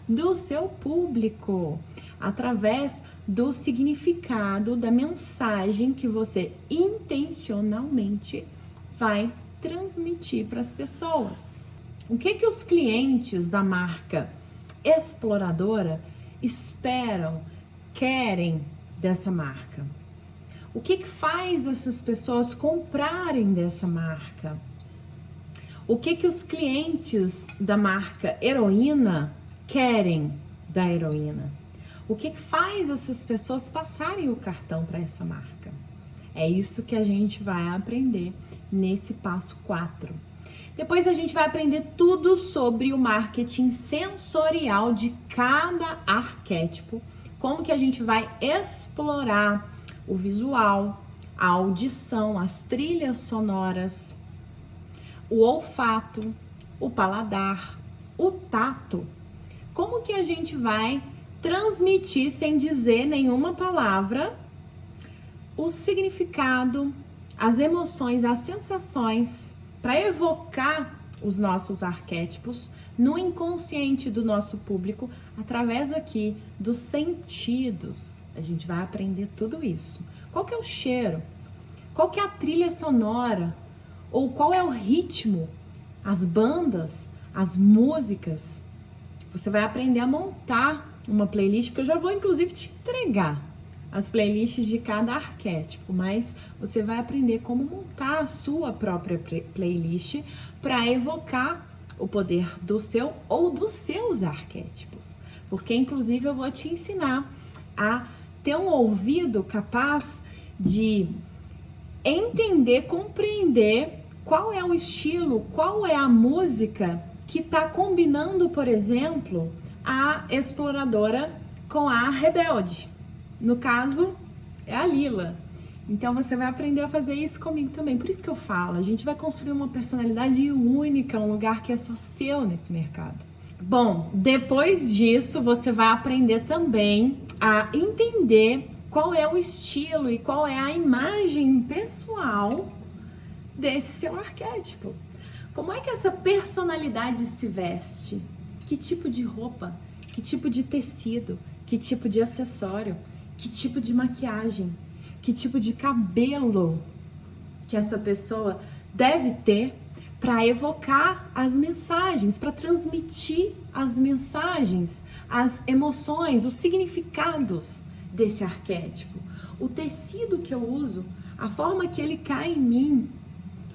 do seu público através do significado da mensagem que você intencionalmente vai transmitir para as pessoas. O que os clientes da marca exploradora esperam, querem dessa marca? O que faz essas pessoas comprarem dessa marca? O que os clientes da marca heroína querem da heroína? O que faz essas pessoas passarem o cartão para essa marca? É isso que a gente vai aprender nesse passo 4. Depois a gente vai aprender tudo sobre o marketing sensorial de cada arquétipo, como que a gente vai explorar o visual, a audição, as trilhas sonoras, o olfato, o paladar, o tato. Como que a gente vai transmitir, sem dizer nenhuma palavra, o significado, as emoções, as sensações, para evocar os nossos arquétipos no inconsciente do nosso público, através aqui dos sentidos. A gente vai aprender tudo isso. Qual que é o cheiro? Qual que é a trilha sonora? Ou qual é o ritmo, as bandas, as músicas? Você vai aprender a montar uma playlist, que eu já vou inclusive te entregar as playlists de cada arquétipo, mas você vai aprender como montar a sua própria playlist para evocar o poder do seu ou dos seus arquétipos. Porque, inclusive, eu vou te ensinar a ter um ouvido capaz de entender, compreender qual é o estilo, qual é a música que está combinando, por exemplo, a exploradora com a rebelde. No caso, é a Lila. Então você vai aprender a fazer isso comigo também. Por isso que eu falo, a gente vai construir uma personalidade única, um lugar que é só seu nesse mercado. Bom, depois disso você vai aprender também a entender qual é o estilo e qual é a imagem pessoal desse seu arquétipo. Como é que essa personalidade se veste? Que tipo de roupa? Que tipo de tecido? Que tipo de acessório? Que tipo de maquiagem? Que tipo de cabelo que essa pessoa deve ter para evocar as mensagens, para transmitir as mensagens, as emoções, os significados desse arquétipo? O tecido que eu uso, a forma que ele cai em mim,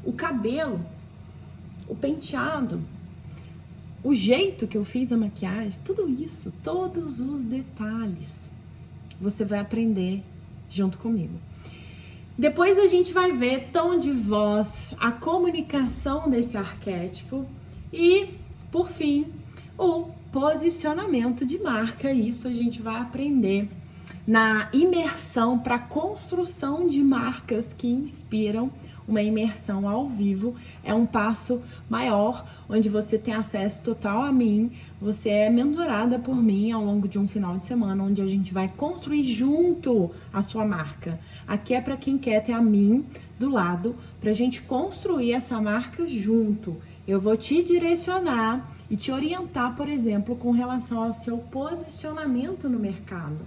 o cabelo, o penteado, o jeito que eu fiz a maquiagem, tudo isso, todos os detalhes, você vai aprender junto comigo. Depois a gente vai ver tom de voz, a comunicação desse arquétipo e, por fim, o posicionamento de marca. Isso a gente vai aprender na imersão para construção de marcas que inspiram. Uma imersão ao vivo é um passo maior, onde você tem acesso total a mim, você é mentorada por mim ao longo de um final de semana, onde a gente vai construir junto a sua marca. Aqui é para quem quer ter a mim do lado, para a gente construir essa marca junto. Eu vou te direcionar e te orientar, por exemplo, com relação ao seu posicionamento no mercado.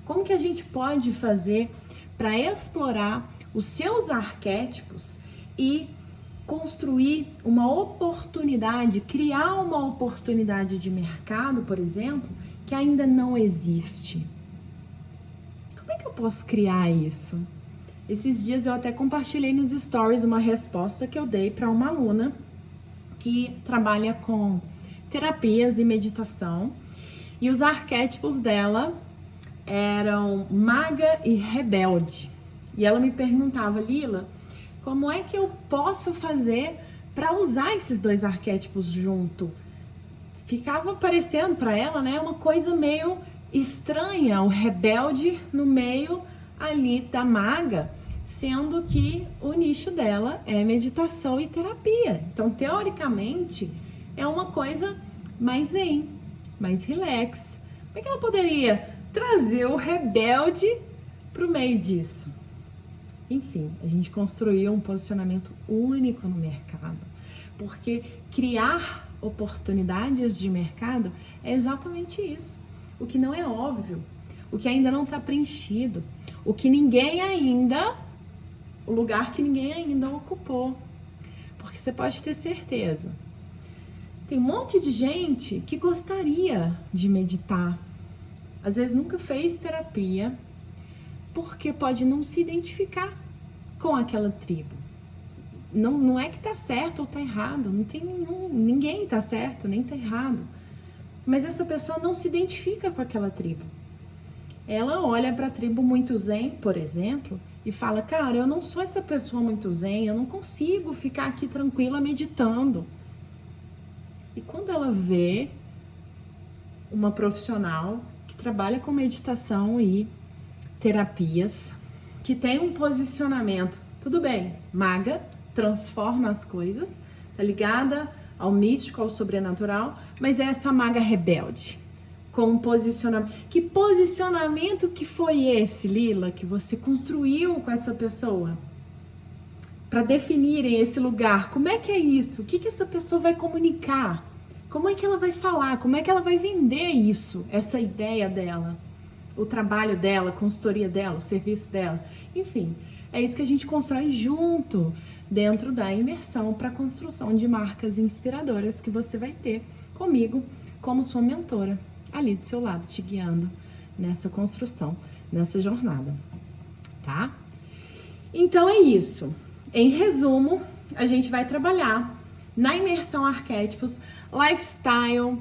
Como que a gente pode fazer para explorar os seus arquétipos e construir uma oportunidade, criar uma oportunidade de mercado, por exemplo, que ainda não existe? Como é que eu posso criar isso? Esses dias eu até compartilhei nos stories uma resposta que eu dei para uma aluna que trabalha com terapias e meditação, e os arquétipos dela eram maga e rebelde. E ela me perguntava: Lila, como é que eu posso fazer para usar esses dois arquétipos junto? Ficava parecendo para ela, né, uma coisa meio estranha, o rebelde no meio ali da maga, sendo que o nicho dela é meditação e terapia. Então, teoricamente, é uma coisa mais zen, mais relax. Como é que ela poderia trazer o rebelde para o meio disso? Enfim, a gente construiu um posicionamento único no mercado, porque criar oportunidades de mercado é exatamente isso. O que não é óbvio, o que ainda não está preenchido, o lugar que ninguém ainda ocupou. Porque você pode ter certeza, tem um monte de gente que gostaria de meditar, às vezes nunca fez terapia, porque pode não se identificar com aquela tribo. Não é que tá certo ou tá errado, ninguém tá certo nem tá errado, mas essa pessoa não se identifica com aquela tribo. Ela olha para a tribo muito zen, por exemplo, e fala: cara, eu não sou essa pessoa muito zen, eu não consigo ficar aqui tranquila meditando. E quando ela vê uma profissional que trabalha com meditação e terapias, que tem um posicionamento, tudo bem, maga, transforma as coisas, tá ligada ao místico, ao sobrenatural, mas é essa maga rebelde, com um posicionamento. Que posicionamento que foi esse, Lila, que você construiu com essa pessoa? Para definirem esse lugar, como é que é isso? O que essa pessoa vai comunicar? Como é que ela vai falar? Como é que ela vai vender isso, essa ideia dela? O trabalho dela, a consultoria dela, o serviço dela, enfim, é isso que a gente constrói junto dentro da imersão para a construção de marcas inspiradoras que você vai ter comigo como sua mentora, ali do seu lado, te guiando nessa construção nessa jornada, tá? Então é isso. Em resumo, a gente vai trabalhar na imersão arquétipos, lifestyle,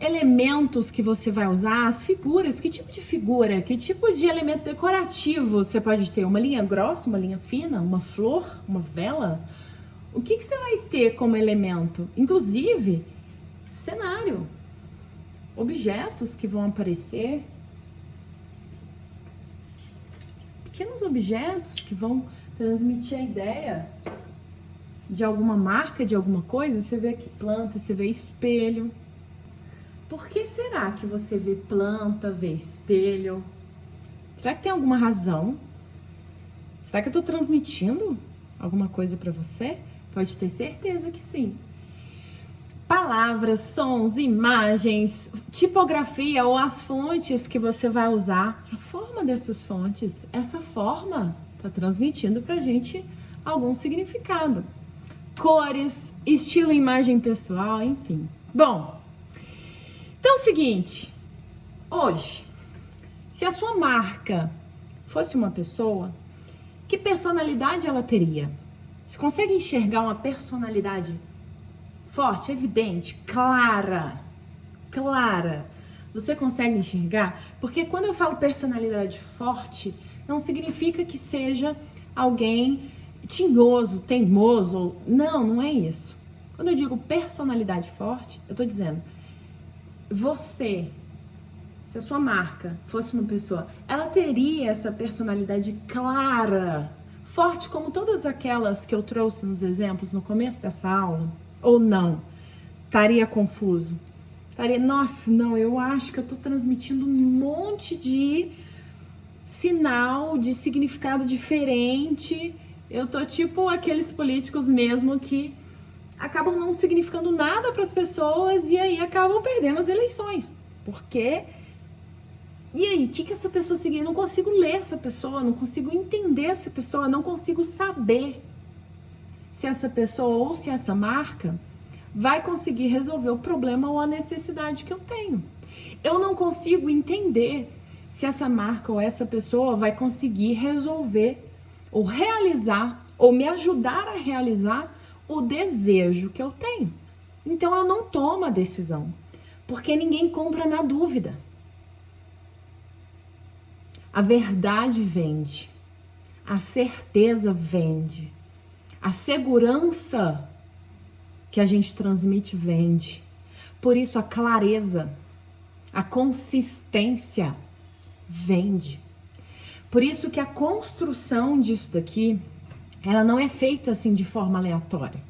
elementos que você vai usar, as figuras, que tipo de figura, que tipo de elemento decorativo você pode ter, uma linha grossa, uma linha fina, uma flor, uma vela, o que você vai ter como elemento? Inclusive, cenário, objetos que vão aparecer, pequenos objetos que vão transmitir a ideia de alguma marca, de alguma coisa. Você vê aqui planta, você vê espelho. Por que será que você vê planta, vê espelho? Será que tem alguma razão? Será que eu tô transmitindo alguma coisa para você? Pode ter certeza que sim. Palavras, sons, imagens, tipografia ou as fontes que você vai usar, a forma dessas fontes, essa forma tá transmitindo pra gente algum significado. Cores, estilo, imagem pessoal, enfim. Bom, então é o seguinte, hoje, se a sua marca fosse uma pessoa, que personalidade ela teria? Você consegue enxergar uma personalidade forte, evidente, clara? Você consegue enxergar? Porque quando eu falo personalidade forte, não significa que seja alguém tinhoso, teimoso. Não é isso. Quando eu digo personalidade forte, eu tô dizendo, você, se a sua marca fosse uma pessoa, ela teria essa personalidade clara, forte, como todas aquelas que eu trouxe nos exemplos no começo dessa aula? Ou não? Estaria confuso? Estaria, nossa, não, eu acho que eu tô transmitindo um monte de sinal, de significado diferente. Eu tô tipo aqueles políticos mesmo que acabam não significando nada para as pessoas e aí acabam perdendo as eleições. Porque, e aí, o que essa pessoa seguir? Eu não consigo ler essa pessoa, não consigo entender essa pessoa, não consigo saber se essa pessoa ou se essa marca vai conseguir resolver o problema ou a necessidade que eu tenho. Eu não consigo entender se essa marca ou essa pessoa vai conseguir resolver ou realizar ou me ajudar a realizar o desejo que eu tenho. Então eu não tomo a decisão, porque ninguém compra na dúvida. A verdade vende, a certeza vende, a segurança que a gente transmite vende. Por isso a clareza, a consistência vende. Por isso que a construção disso daqui, ela não é feita assim de forma aleatória.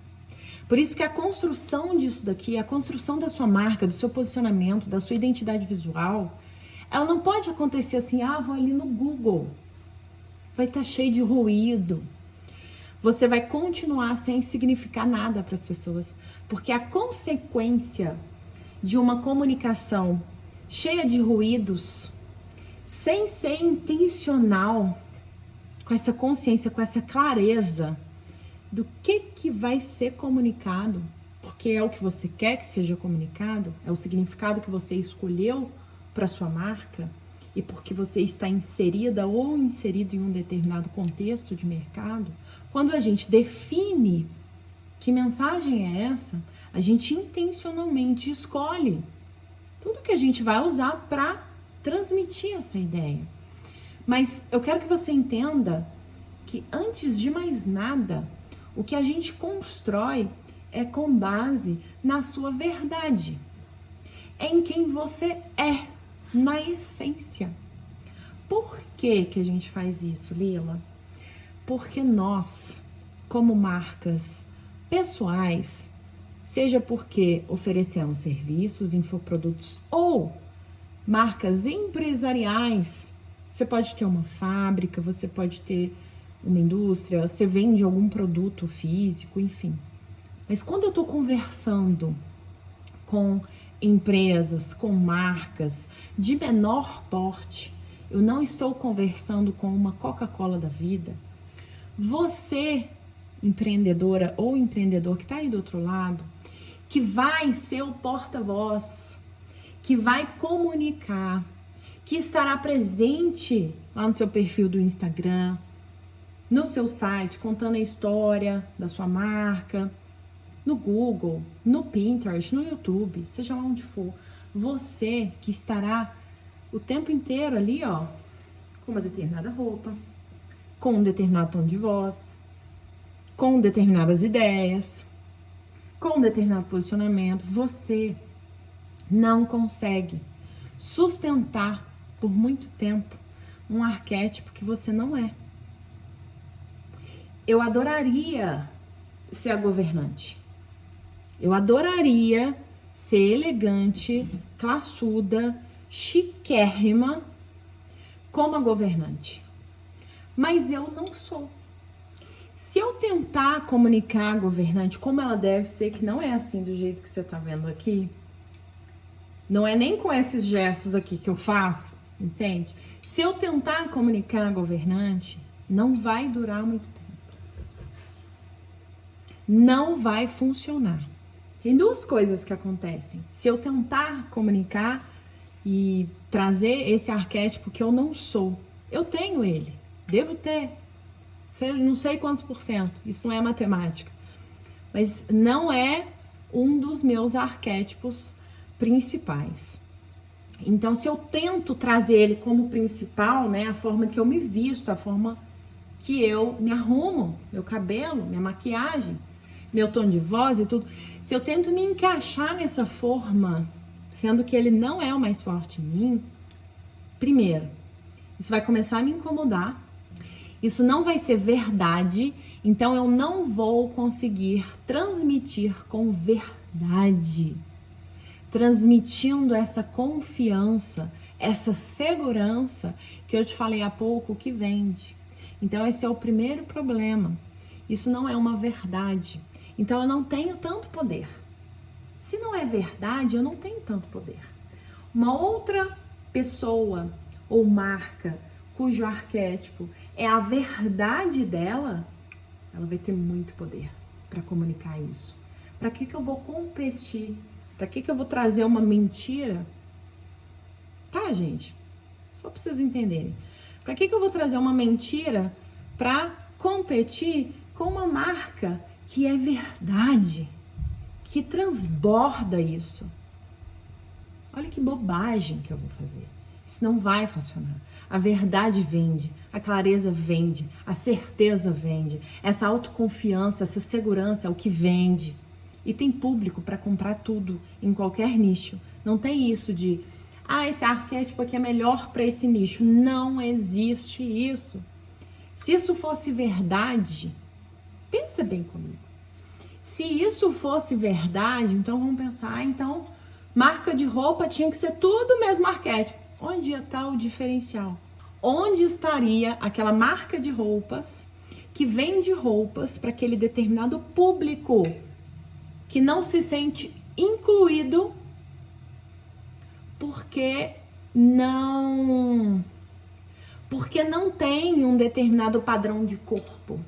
Por isso que a construção disso daqui, a construção da sua marca, do seu posicionamento, da sua identidade visual, ela não pode acontecer assim, vou ali no Google, vai estar cheio de ruído. Você vai continuar sem significar nada para as pessoas, porque a consequência de uma comunicação cheia de ruídos, sem ser intencional, com essa consciência, com essa clareza do que vai ser comunicado, porque é o que você quer que seja comunicado, é o significado que você escolheu para sua marca e porque você está inserida ou inserido em um determinado contexto de mercado. Quando a gente define que mensagem é essa, a gente intencionalmente escolhe tudo que a gente vai usar para transmitir essa ideia. Mas eu quero que você entenda que, antes de mais nada, o que a gente constrói é com base na sua verdade, é em quem você é, na essência. Por que a gente faz isso, Lila? Porque nós, como marcas pessoais, seja porque oferecemos serviços, infoprodutos ou marcas empresariais, você pode ter uma fábrica, você pode ter uma indústria, você vende algum produto físico, enfim. Mas quando eu estou conversando com empresas, com marcas de menor porte, eu não estou conversando com uma Coca-Cola da vida. Você, empreendedora ou empreendedor que está aí do outro lado, que vai ser o porta-voz, que vai comunicar, que estará presente lá no seu perfil do Instagram, no seu site, contando a história da sua marca, no Google, no Pinterest, no YouTube, seja lá onde for. Você que estará o tempo inteiro ali, ó, com uma determinada roupa, com um determinado tom de voz, com determinadas ideias, com um determinado posicionamento. Você não consegue sustentar por muito tempo um arquétipo que você não é. Eu adoraria ser a governante. Eu adoraria ser elegante, classuda, chiquérrima como a governante. Mas eu não sou. Se eu tentar comunicar a governante como ela deve ser, que não é assim do jeito que você tá vendo aqui, não é nem com esses gestos aqui que eu faço, entende? Se eu tentar comunicar a governante, não vai durar muito tempo. Não vai funcionar. Tem duas coisas que acontecem. Se eu tentar comunicar e trazer esse arquétipo que eu não sou, eu tenho ele, devo ter, não sei quantos %, isso não é matemática, mas não é um dos meus arquétipos principais. Então, se eu tento trazer ele como principal, né, a forma que eu me visto, a forma que eu me arrumo, meu cabelo, minha maquiagem, meu tom de voz e tudo, se eu tento me encaixar nessa forma, sendo que ele não é o mais forte em mim, primeiro, isso vai começar a me incomodar, isso não vai ser verdade, então eu não vou conseguir transmitir com verdade, transmitindo essa confiança, essa segurança que eu te falei há pouco que vende. Então esse é o primeiro problema, isso não é uma verdade. Então eu não tenho tanto poder. Se não é verdade, eu não tenho tanto poder. Uma outra pessoa ou marca cujo arquétipo é a verdade dela, ela vai ter muito poder para comunicar isso. Para que eu vou competir? Para que eu vou trazer uma mentira? Tá, gente? Só para vocês entenderem. Para que eu vou trazer uma mentira para competir com uma marca que é verdade, que transborda isso? Olha que bobagem que eu vou fazer. Isso não vai funcionar. A verdade vende, a clareza vende, a certeza vende, essa autoconfiança, essa segurança é o que vende. E tem público para comprar tudo, em qualquer nicho. Não tem isso de, esse arquétipo aqui é melhor para esse nicho. Não existe isso. Se isso fosse verdade, pensa bem comigo. Se isso fosse verdade, então vamos pensar, então marca de roupa tinha que ser tudo o mesmo arquétipo. Onde está o diferencial? Onde estaria aquela marca de roupas que vende roupas para aquele determinado público que não se sente incluído porque não tem um determinado padrão de corpo?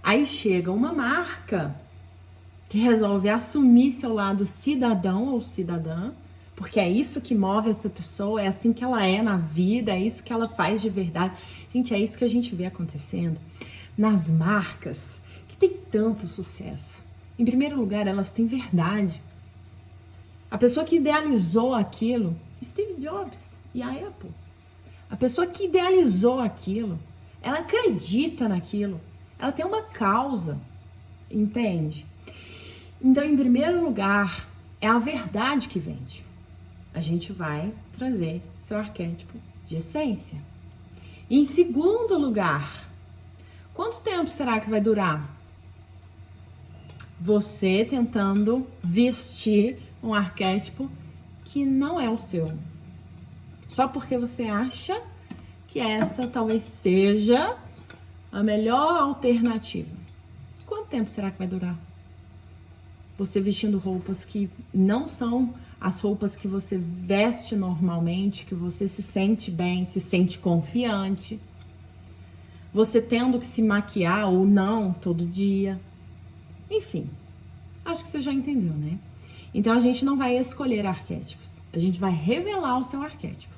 Aí chega uma marca que resolve assumir seu lado cidadão ou cidadã, porque é isso que move essa pessoa, é assim que ela é na vida, é isso que ela faz de verdade. Gente, é isso que a gente vê acontecendo nas marcas que tem tanto sucesso. Em primeiro lugar, elas têm verdade. A pessoa que idealizou aquilo, Steve Jobs e a Apple, a pessoa que idealizou aquilo, ela acredita naquilo. Ela tem uma causa, entende? Então, em primeiro lugar, é a verdade que vende. A gente vai trazer seu arquétipo de essência. Em segundo lugar, quanto tempo será que vai durar você tentando vestir um arquétipo que não é o seu? Só porque você acha que essa talvez seja a melhor alternativa. Quanto tempo será que vai durar? Você vestindo roupas que não são as roupas que você veste normalmente, que você se sente bem, se sente confiante. Você tendo que se maquiar ou não todo dia. Enfim, acho que você já entendeu, né? Então a gente não vai escolher arquétipos. A gente vai revelar o seu arquétipo.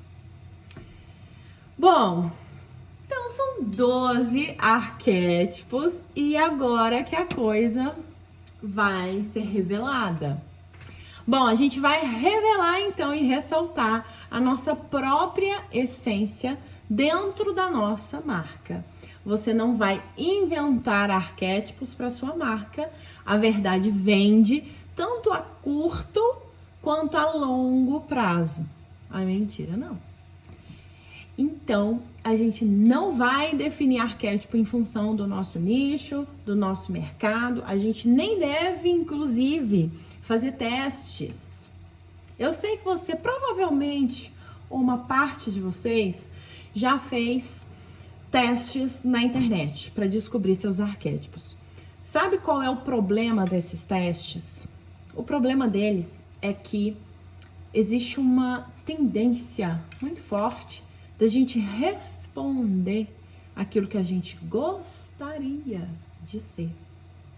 Bom, então são 12 arquétipos e agora que a coisa vai ser revelada. Bom, a gente vai revelar então e ressaltar a nossa própria essência dentro da nossa marca. Você não vai inventar arquétipos para sua marca. A verdade vende tanto a curto quanto a longo prazo. Mentira, não. Então, a gente não vai definir arquétipo em função do nosso nicho, do nosso mercado. A gente nem deve, inclusive, fazer testes. Eu sei que você provavelmente, ou uma parte de vocês, já fez testes na internet para descobrir seus arquétipos. Sabe qual é o problema desses testes? O problema deles é que existe uma tendência muito forte da gente responder aquilo que a gente gostaria de ser,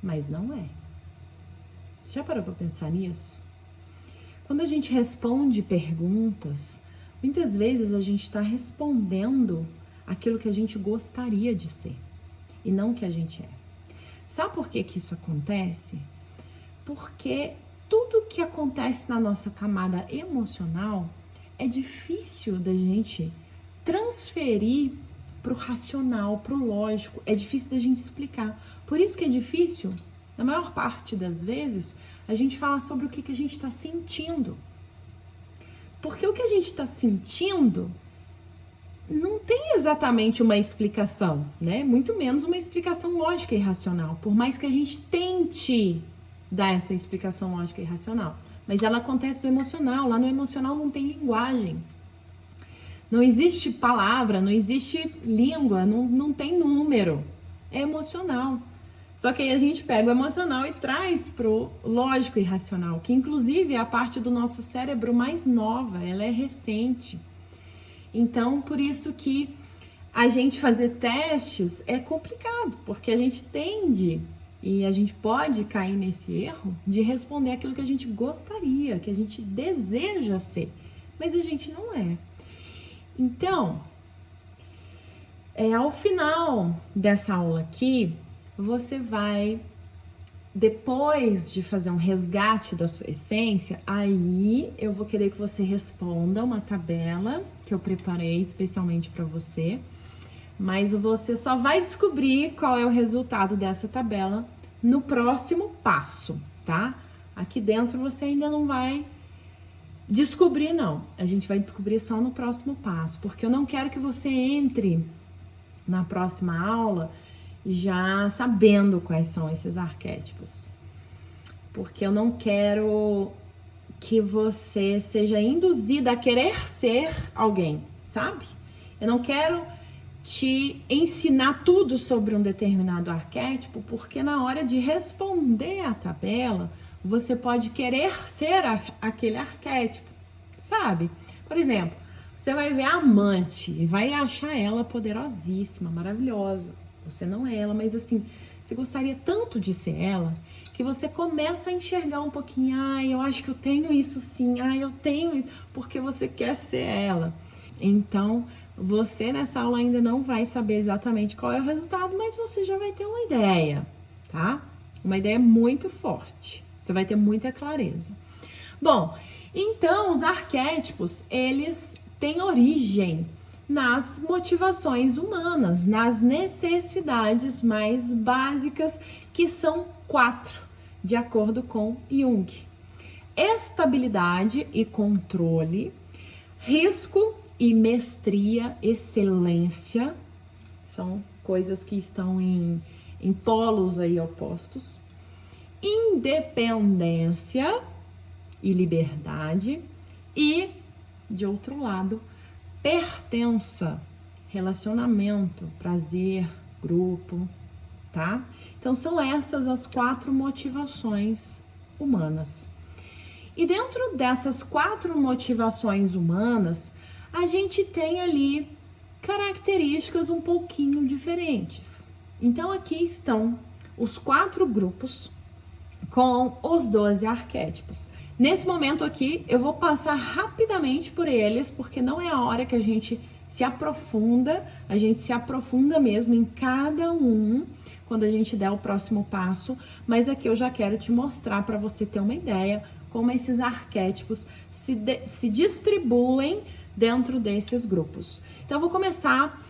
mas não é. Já parou para pensar nisso? Quando a gente responde perguntas, muitas vezes a gente está respondendo aquilo que a gente gostaria de ser e não o que a gente é. Sabe por que que isso acontece? Porque tudo que acontece na nossa camada emocional é difícil da gente transferir para o racional, para o lógico. É difícil da gente explicar. Por isso que é difícil, na maior parte das vezes, a gente fala sobre o que a gente está sentindo. Porque o que a gente está sentindo não tem exatamente uma explicação, né? Muito menos uma explicação lógica e racional. Por mais que a gente tente dar essa explicação lógica e racional. Mas ela acontece no emocional. Lá no emocional não tem linguagem. Não existe palavra, não existe língua, não tem número. É emocional. Só que aí a gente pega o emocional e traz pro lógico e racional, que inclusive é a parte do nosso cérebro mais nova, ela é recente. Então, por isso que a gente fazer testes é complicado, porque a gente tende, e a gente pode cair nesse erro, de responder aquilo que a gente gostaria, que a gente deseja ser, mas a gente não é. Então, ao final dessa aula aqui, você vai, depois de fazer um resgate da sua essência, aí eu vou querer que você responda uma tabela que eu preparei especialmente para você, mas você só vai descobrir qual é o resultado dessa tabela no próximo passo, tá? Aqui dentro você ainda não vai descobrir, não. A gente vai descobrir só no próximo passo, porque eu não quero que você entre na próxima aula já sabendo quais são esses arquétipos. Porque eu não quero que você seja induzida a querer ser alguém, sabe? Eu não quero te ensinar tudo sobre um determinado arquétipo, porque na hora de responder a tabela, você pode querer ser aquele arquétipo, sabe? Por exemplo, você vai ver a amante e vai achar ela poderosíssima, maravilhosa. Você não é ela, mas assim, você gostaria tanto de ser ela, que você começa a enxergar um pouquinho, eu acho que eu tenho isso sim, eu tenho isso, porque você quer ser ela. Então, você nessa aula ainda não vai saber exatamente qual é o resultado, mas você já vai ter uma ideia, tá? Uma ideia muito forte. Você vai ter muita clareza. Bom, então os arquétipos, eles têm origem nas motivações humanas, nas necessidades mais básicas, que são 4, de acordo com Jung. Estabilidade e controle, risco e mestria, excelência, são coisas que estão em polos aí opostos. Independência e liberdade e, de outro lado, pertença, relacionamento, prazer, grupo, tá? Então, são essas as 4 motivações humanas. E dentro dessas 4 motivações humanas, a gente tem ali características um pouquinho diferentes. Então, aqui estão os 4 grupos com os 12 arquétipos. Nesse momento aqui, eu vou passar rapidamente por eles, porque não é a hora que a gente se aprofunda, a gente se aprofunda mesmo em cada um quando a gente der o próximo passo, mas aqui eu já quero te mostrar para você ter uma ideia como esses arquétipos se distribuem dentro desses grupos. Então, eu vou começar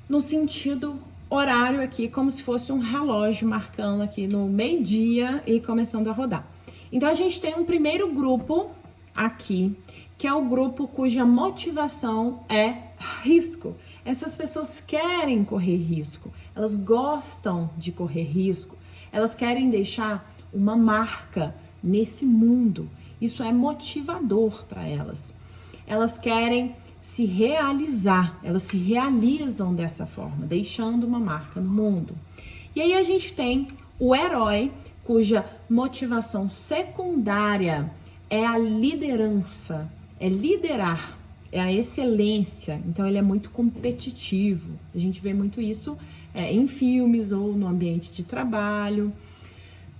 no sentido horário aqui, como se fosse um relógio marcando aqui no meio-dia e começando a rodar. Então, a gente tem um primeiro grupo aqui, que é o grupo cuja motivação é risco. Essas pessoas querem correr risco, elas gostam de correr risco, elas querem deixar uma marca nesse mundo. Isso é motivador para elas. Elas querem se realizar, elas se realizam dessa forma, deixando uma marca no mundo. E aí a gente tem o herói, cuja motivação secundária é a liderança, é liderar, é a excelência. Então ele é muito competitivo. A gente vê muito isso em filmes ou no ambiente de trabalho.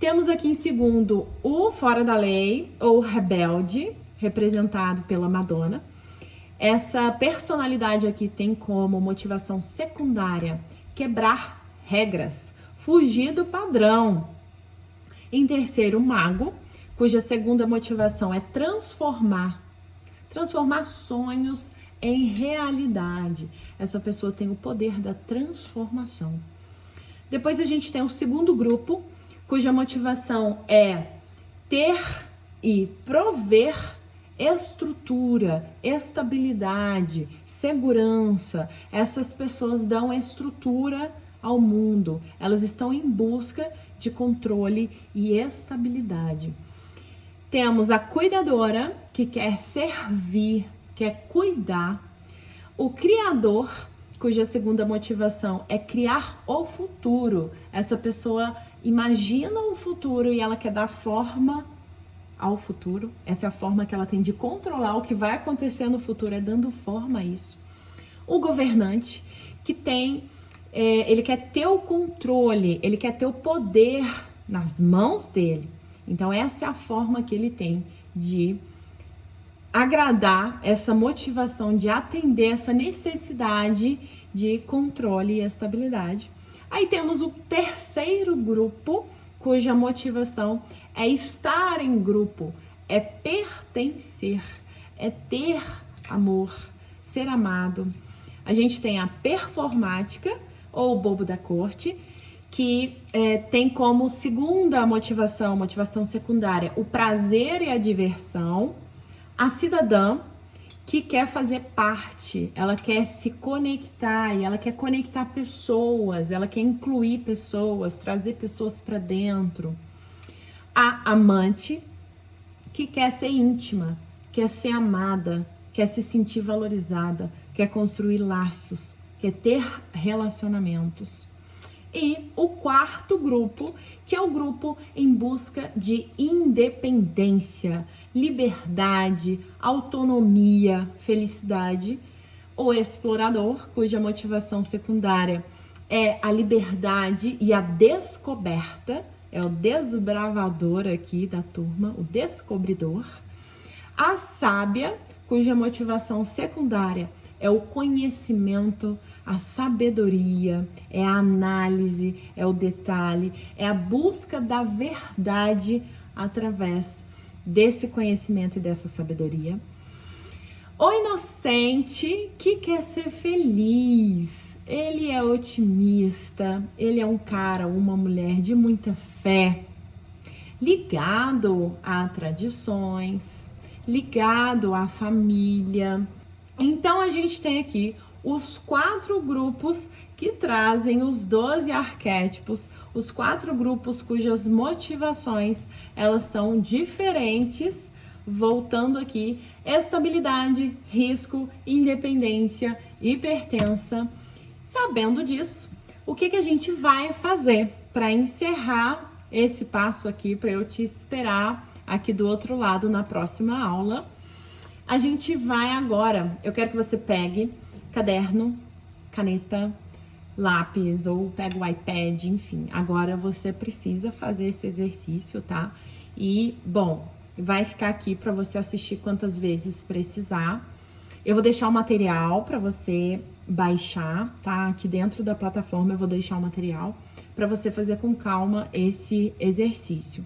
Temos aqui em segundo o fora da lei ou rebelde, representado pela Madonna. Essa personalidade aqui tem como motivação secundária quebrar regras, fugir do padrão. Em terceiro, o mago, cuja segunda motivação é transformar sonhos em realidade. Essa pessoa tem o poder da transformação. Depois a gente tem o segundo grupo, cuja motivação é ter e prover estrutura, estabilidade, segurança. Essas pessoas dão estrutura ao mundo. Elas estão em busca de controle e estabilidade. Temos a cuidadora, que quer servir, quer cuidar. O criador, cuja segunda motivação é criar o futuro. Essa pessoa imagina o futuro e ela quer dar forma ao futuro. Essa é a forma que ela tem de controlar o que vai acontecer no futuro, é dando forma a isso. O governante, que tem, ele quer ter o controle, ele quer ter o poder nas mãos dele. Então essa é a forma que ele tem de agradar essa motivação, de atender essa necessidade de controle e estabilidade. Aí temos o terceiro grupo, cuja motivação é estar em grupo, é pertencer, é ter amor, ser amado. A gente tem a performática, ou o bobo da corte, que tem como segunda motivação secundária, o prazer e a diversão. A cidadã, que quer fazer parte, ela quer se conectar, e ela quer conectar pessoas, ela quer incluir pessoas, trazer pessoas para dentro. A amante, que quer ser íntima, quer ser amada, quer se sentir valorizada, quer construir laços, quer ter relacionamentos. E o quarto grupo, que é o grupo em busca de independência, liberdade, autonomia, felicidade. O explorador, cuja motivação secundária é a liberdade e a descoberta, é o desbravador aqui da turma, o descobridor. A sábia, cuja motivação secundária é o conhecimento, a sabedoria, é a análise, é o detalhe, é a busca da verdade através desse conhecimento e dessa sabedoria. O inocente, que quer ser feliz, ele é otimista, ele é um cara, uma mulher de muita fé, ligado a tradições, ligado à família. Então a gente tem aqui os 4 grupos que trazem os 12 arquétipos, os 4 grupos cujas motivações elas são diferentes, voltando aqui, estabilidade, risco, independência e pertença. Sabendo disso, o que a gente vai fazer para encerrar esse passo aqui, para eu te esperar aqui do outro lado na próxima aula? A gente vai agora, eu quero que você pegue caderno, caneta, lápis ou pega o iPad, enfim. Agora você precisa fazer esse exercício, tá? E, bom, vai ficar aqui para você assistir quantas vezes precisar. Eu vou deixar o material para você baixar, tá? Aqui dentro da plataforma eu vou deixar o material para você fazer com calma esse exercício.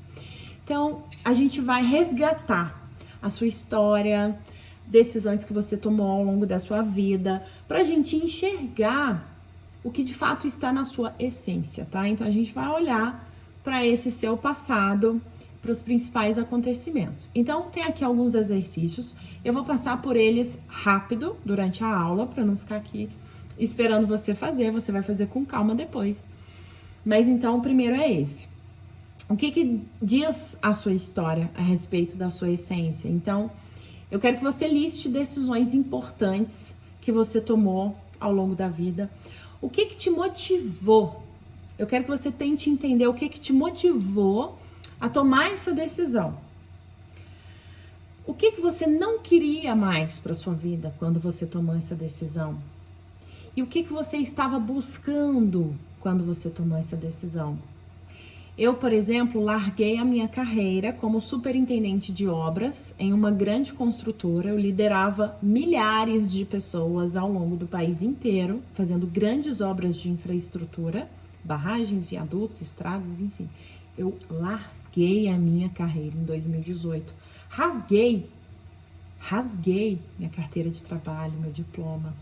Então, a gente vai resgatar a sua história, decisões que você tomou ao longo da sua vida, pra gente enxergar o que de fato está na sua essência, tá? Então, a gente vai olhar para esse seu passado, para os principais acontecimentos. Então, tem aqui alguns exercícios. Eu vou passar por eles rápido durante a aula, para não ficar aqui esperando você fazer. Você vai fazer com calma depois. Mas então, o primeiro é esse. O que diz a sua história a respeito da sua essência? Então, eu quero que você liste decisões importantes que você tomou ao longo da vida. O que te motivou? Eu quero que você tente entender o que te motivou a tomar essa decisão. O que você não queria mais para sua vida quando você tomou essa decisão? E o que você estava buscando quando você tomou essa decisão? Eu, por exemplo, larguei a minha carreira como superintendente de obras em uma grande construtora. Eu liderava milhares de pessoas ao longo do país inteiro, fazendo grandes obras de infraestrutura, barragens, viadutos, estradas, enfim. Eu larguei a minha carreira em 2018. Rasguei minha carteira de trabalho, meu diploma.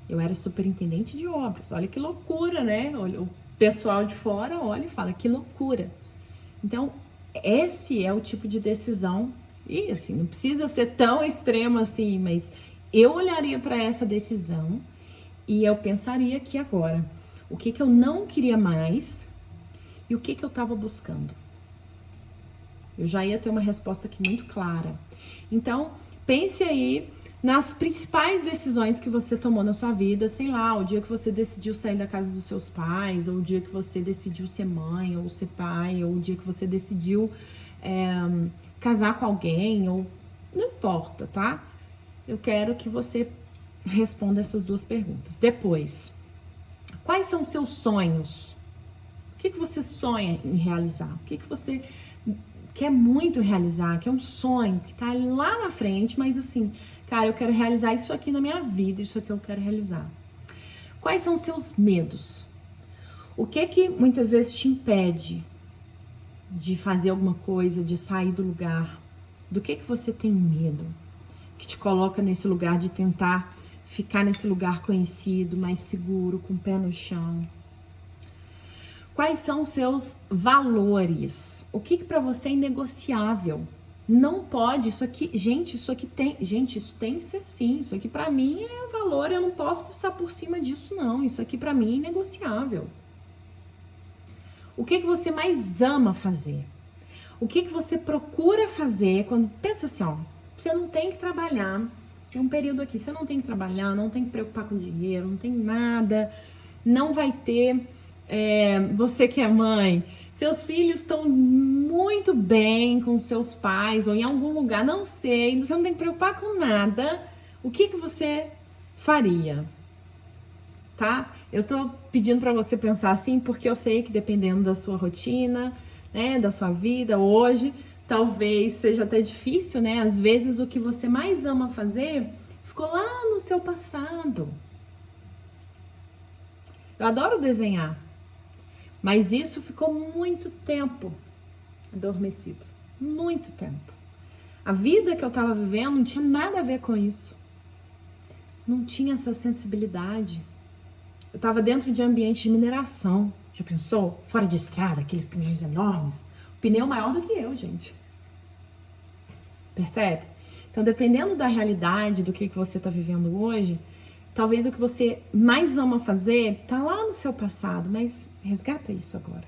Eu era superintendente de obras. Olha que loucura, né? O pessoal de fora olha e fala, que loucura. Então, esse é o tipo de decisão, e assim, não precisa ser tão extremo assim, mas eu olharia para essa decisão e eu pensaria aqui agora, o que eu não queria mais e o que eu estava buscando. Eu já ia ter uma resposta aqui muito clara. Então, pense aí nas principais decisões que você tomou na sua vida, sei lá, o dia que você decidiu sair da casa dos seus pais, ou o dia que você decidiu ser mãe, ou ser pai, ou o dia que você decidiu casar com alguém, ou não importa, tá? Eu quero que você responda essas duas perguntas. Depois, quais são os seus sonhos? O que você sonha em realizar? O que você quer muito realizar, que é um sonho, que tá lá na frente, mas assim, cara, eu quero realizar isso aqui na minha vida, isso aqui eu quero realizar. Quais são os seus medos? O que muitas vezes te impede de fazer alguma coisa, de sair do lugar? Do que você tem medo? Que te coloca nesse lugar de tentar ficar nesse lugar conhecido, mais seguro, com o pé no chão? Quais são os seus valores? O que para você é inegociável? Não pode, isso aqui tem que ser sim, isso aqui para mim é valor, eu não posso passar por cima disso não, isso aqui para mim é inegociável. O que você mais ama fazer? O que você procura fazer quando, pensa assim, ó, você não tem que trabalhar, tem um período aqui, você não tem que trabalhar, não tem que preocupar com dinheiro, não tem nada, não vai ter... você que é mãe, seus filhos estão muito bem com seus pais ou em algum lugar, não sei, você não tem que preocupar com nada. O que você faria? Tá? Eu tô pedindo para você pensar assim porque eu sei que dependendo da sua rotina, né, da sua vida hoje, talvez seja até difícil, né? Às vezes o que você mais ama fazer ficou lá no seu passado. Eu adoro desenhar. Mas isso ficou muito tempo adormecido. Muito tempo. A vida que eu estava vivendo não tinha nada a ver com isso. Não tinha essa sensibilidade. Eu estava dentro de ambiente de mineração. Já pensou? Fora de estrada, aqueles caminhões enormes. O pneu maior do que eu, gente. Percebe? Então, dependendo da realidade, do que você está vivendo hoje... Talvez o que você mais ama fazer tá lá no seu passado, mas resgata isso agora.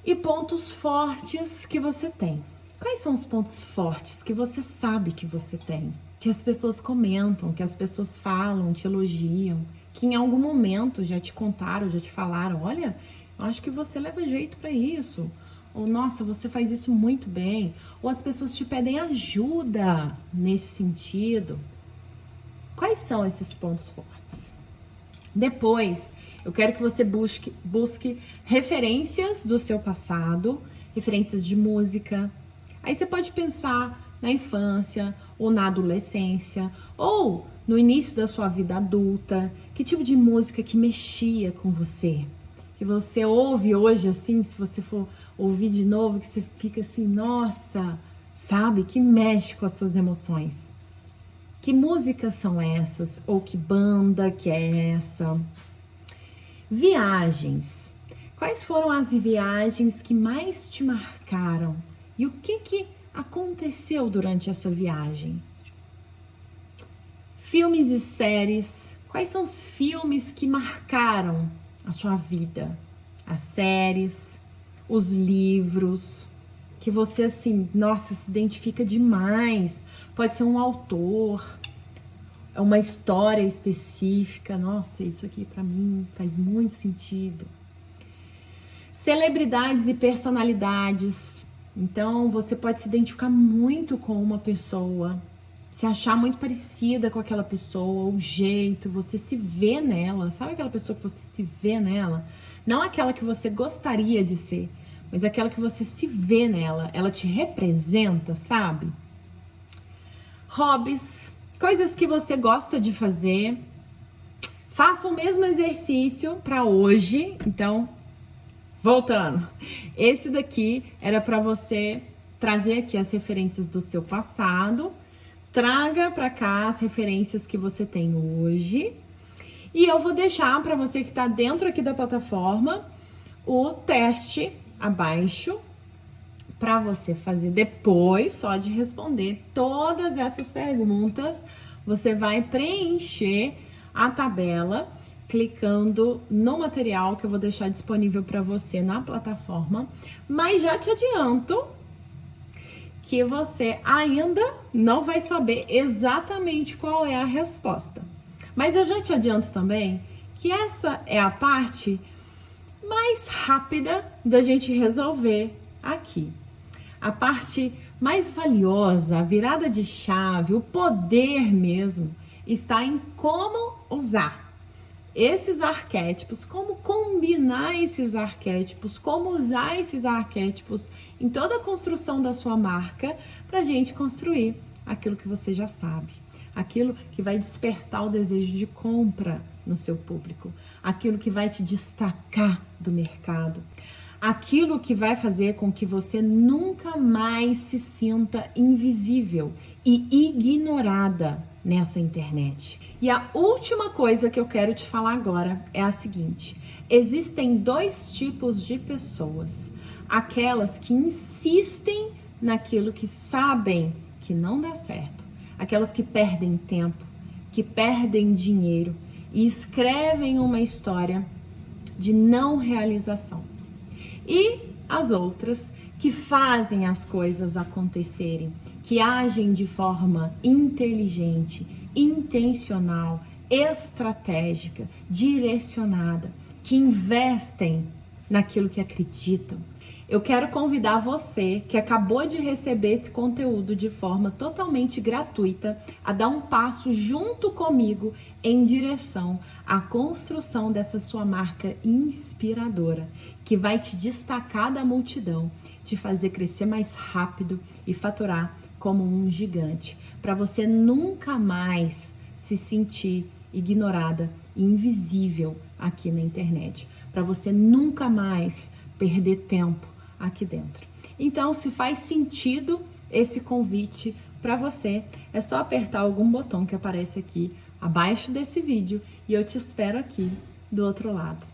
E pontos fortes que você tem. Quais são os pontos fortes que você sabe que você tem? Que as pessoas comentam, que as pessoas falam, te elogiam, que em algum momento já te contaram, já te falaram, olha, eu acho que você leva jeito para isso. Ou, nossa, você faz isso muito bem. Ou as pessoas te pedem ajuda nesse sentido. Quais são esses pontos fortes? Depois, eu quero que você busque referências do seu passado, referências de música. Aí você pode pensar na infância, ou na adolescência, ou no início da sua vida adulta? Que tipo de música que mexia com você? Que você ouve hoje assim, se você for ouvir de novo, que você fica assim, nossa, sabe? Que mexe com as suas emoções. Que músicas são essas? Ou que banda que é essa? Viagens. Quais foram as viagens que mais te marcaram? E o que aconteceu durante essa viagem? Filmes e séries. Quais são os filmes que marcaram a sua vida? As séries, os livros, que você assim, nossa, se identifica demais. Pode ser um autor, é uma história específica. Nossa, isso aqui pra mim faz muito sentido. Celebridades e personalidades. Então, você pode se identificar muito com uma pessoa, se achar muito parecida com aquela pessoa, o jeito, você se vê nela. Sabe aquela pessoa que você se vê nela? Não aquela que você gostaria de ser, mas aquela que você se vê nela. Ela te representa, sabe? Hobbies, coisas que você gosta de fazer. Faça o mesmo exercício para hoje. Então, voltando, esse daqui era para você trazer aqui as referências do seu passado, traga para cá as referências que você tem hoje, e eu vou deixar para você que está dentro aqui da plataforma o teste abaixo para você fazer depois, só de responder todas essas perguntas, você vai preencher a tabela clicando no material que eu vou deixar disponível para você na plataforma, mas já te adianto que você ainda não vai saber exatamente qual é a resposta. Mas eu já te adianto também que essa é a parte mais rápida da gente resolver aqui. A parte mais valiosa, a virada de chave, o poder mesmo, está em como usar esses arquétipos, como combinar esses arquétipos, como usar esses arquétipos em toda a construção da sua marca para a gente construir aquilo que você já sabe, aquilo que vai despertar o desejo de compra no seu público, aquilo que vai te destacar do mercado, aquilo que vai fazer com que você nunca mais se sinta invisível e ignorada nessa internet. E a última coisa que eu quero te falar agora é a seguinte: existem dois tipos de pessoas. Aquelas que insistem naquilo que sabem que não dá certo, aquelas que perdem tempo, que perdem dinheiro e escrevem uma história de não realização. E as outras que fazem as coisas acontecerem, que agem de forma inteligente, intencional, estratégica, direcionada, que investem naquilo que acreditam. Eu quero convidar você que acabou de receber esse conteúdo de forma totalmente gratuita a dar um passo junto comigo em direção à construção dessa sua marca inspiradora, que vai te destacar da multidão, te fazer crescer mais rápido e faturar como um gigante, para você nunca mais se sentir ignorada e invisível aqui na internet, para você nunca mais perder tempo aqui dentro. Então, se faz sentido esse convite para você, é só apertar algum botão que aparece aqui abaixo desse vídeo e eu te espero aqui do outro lado.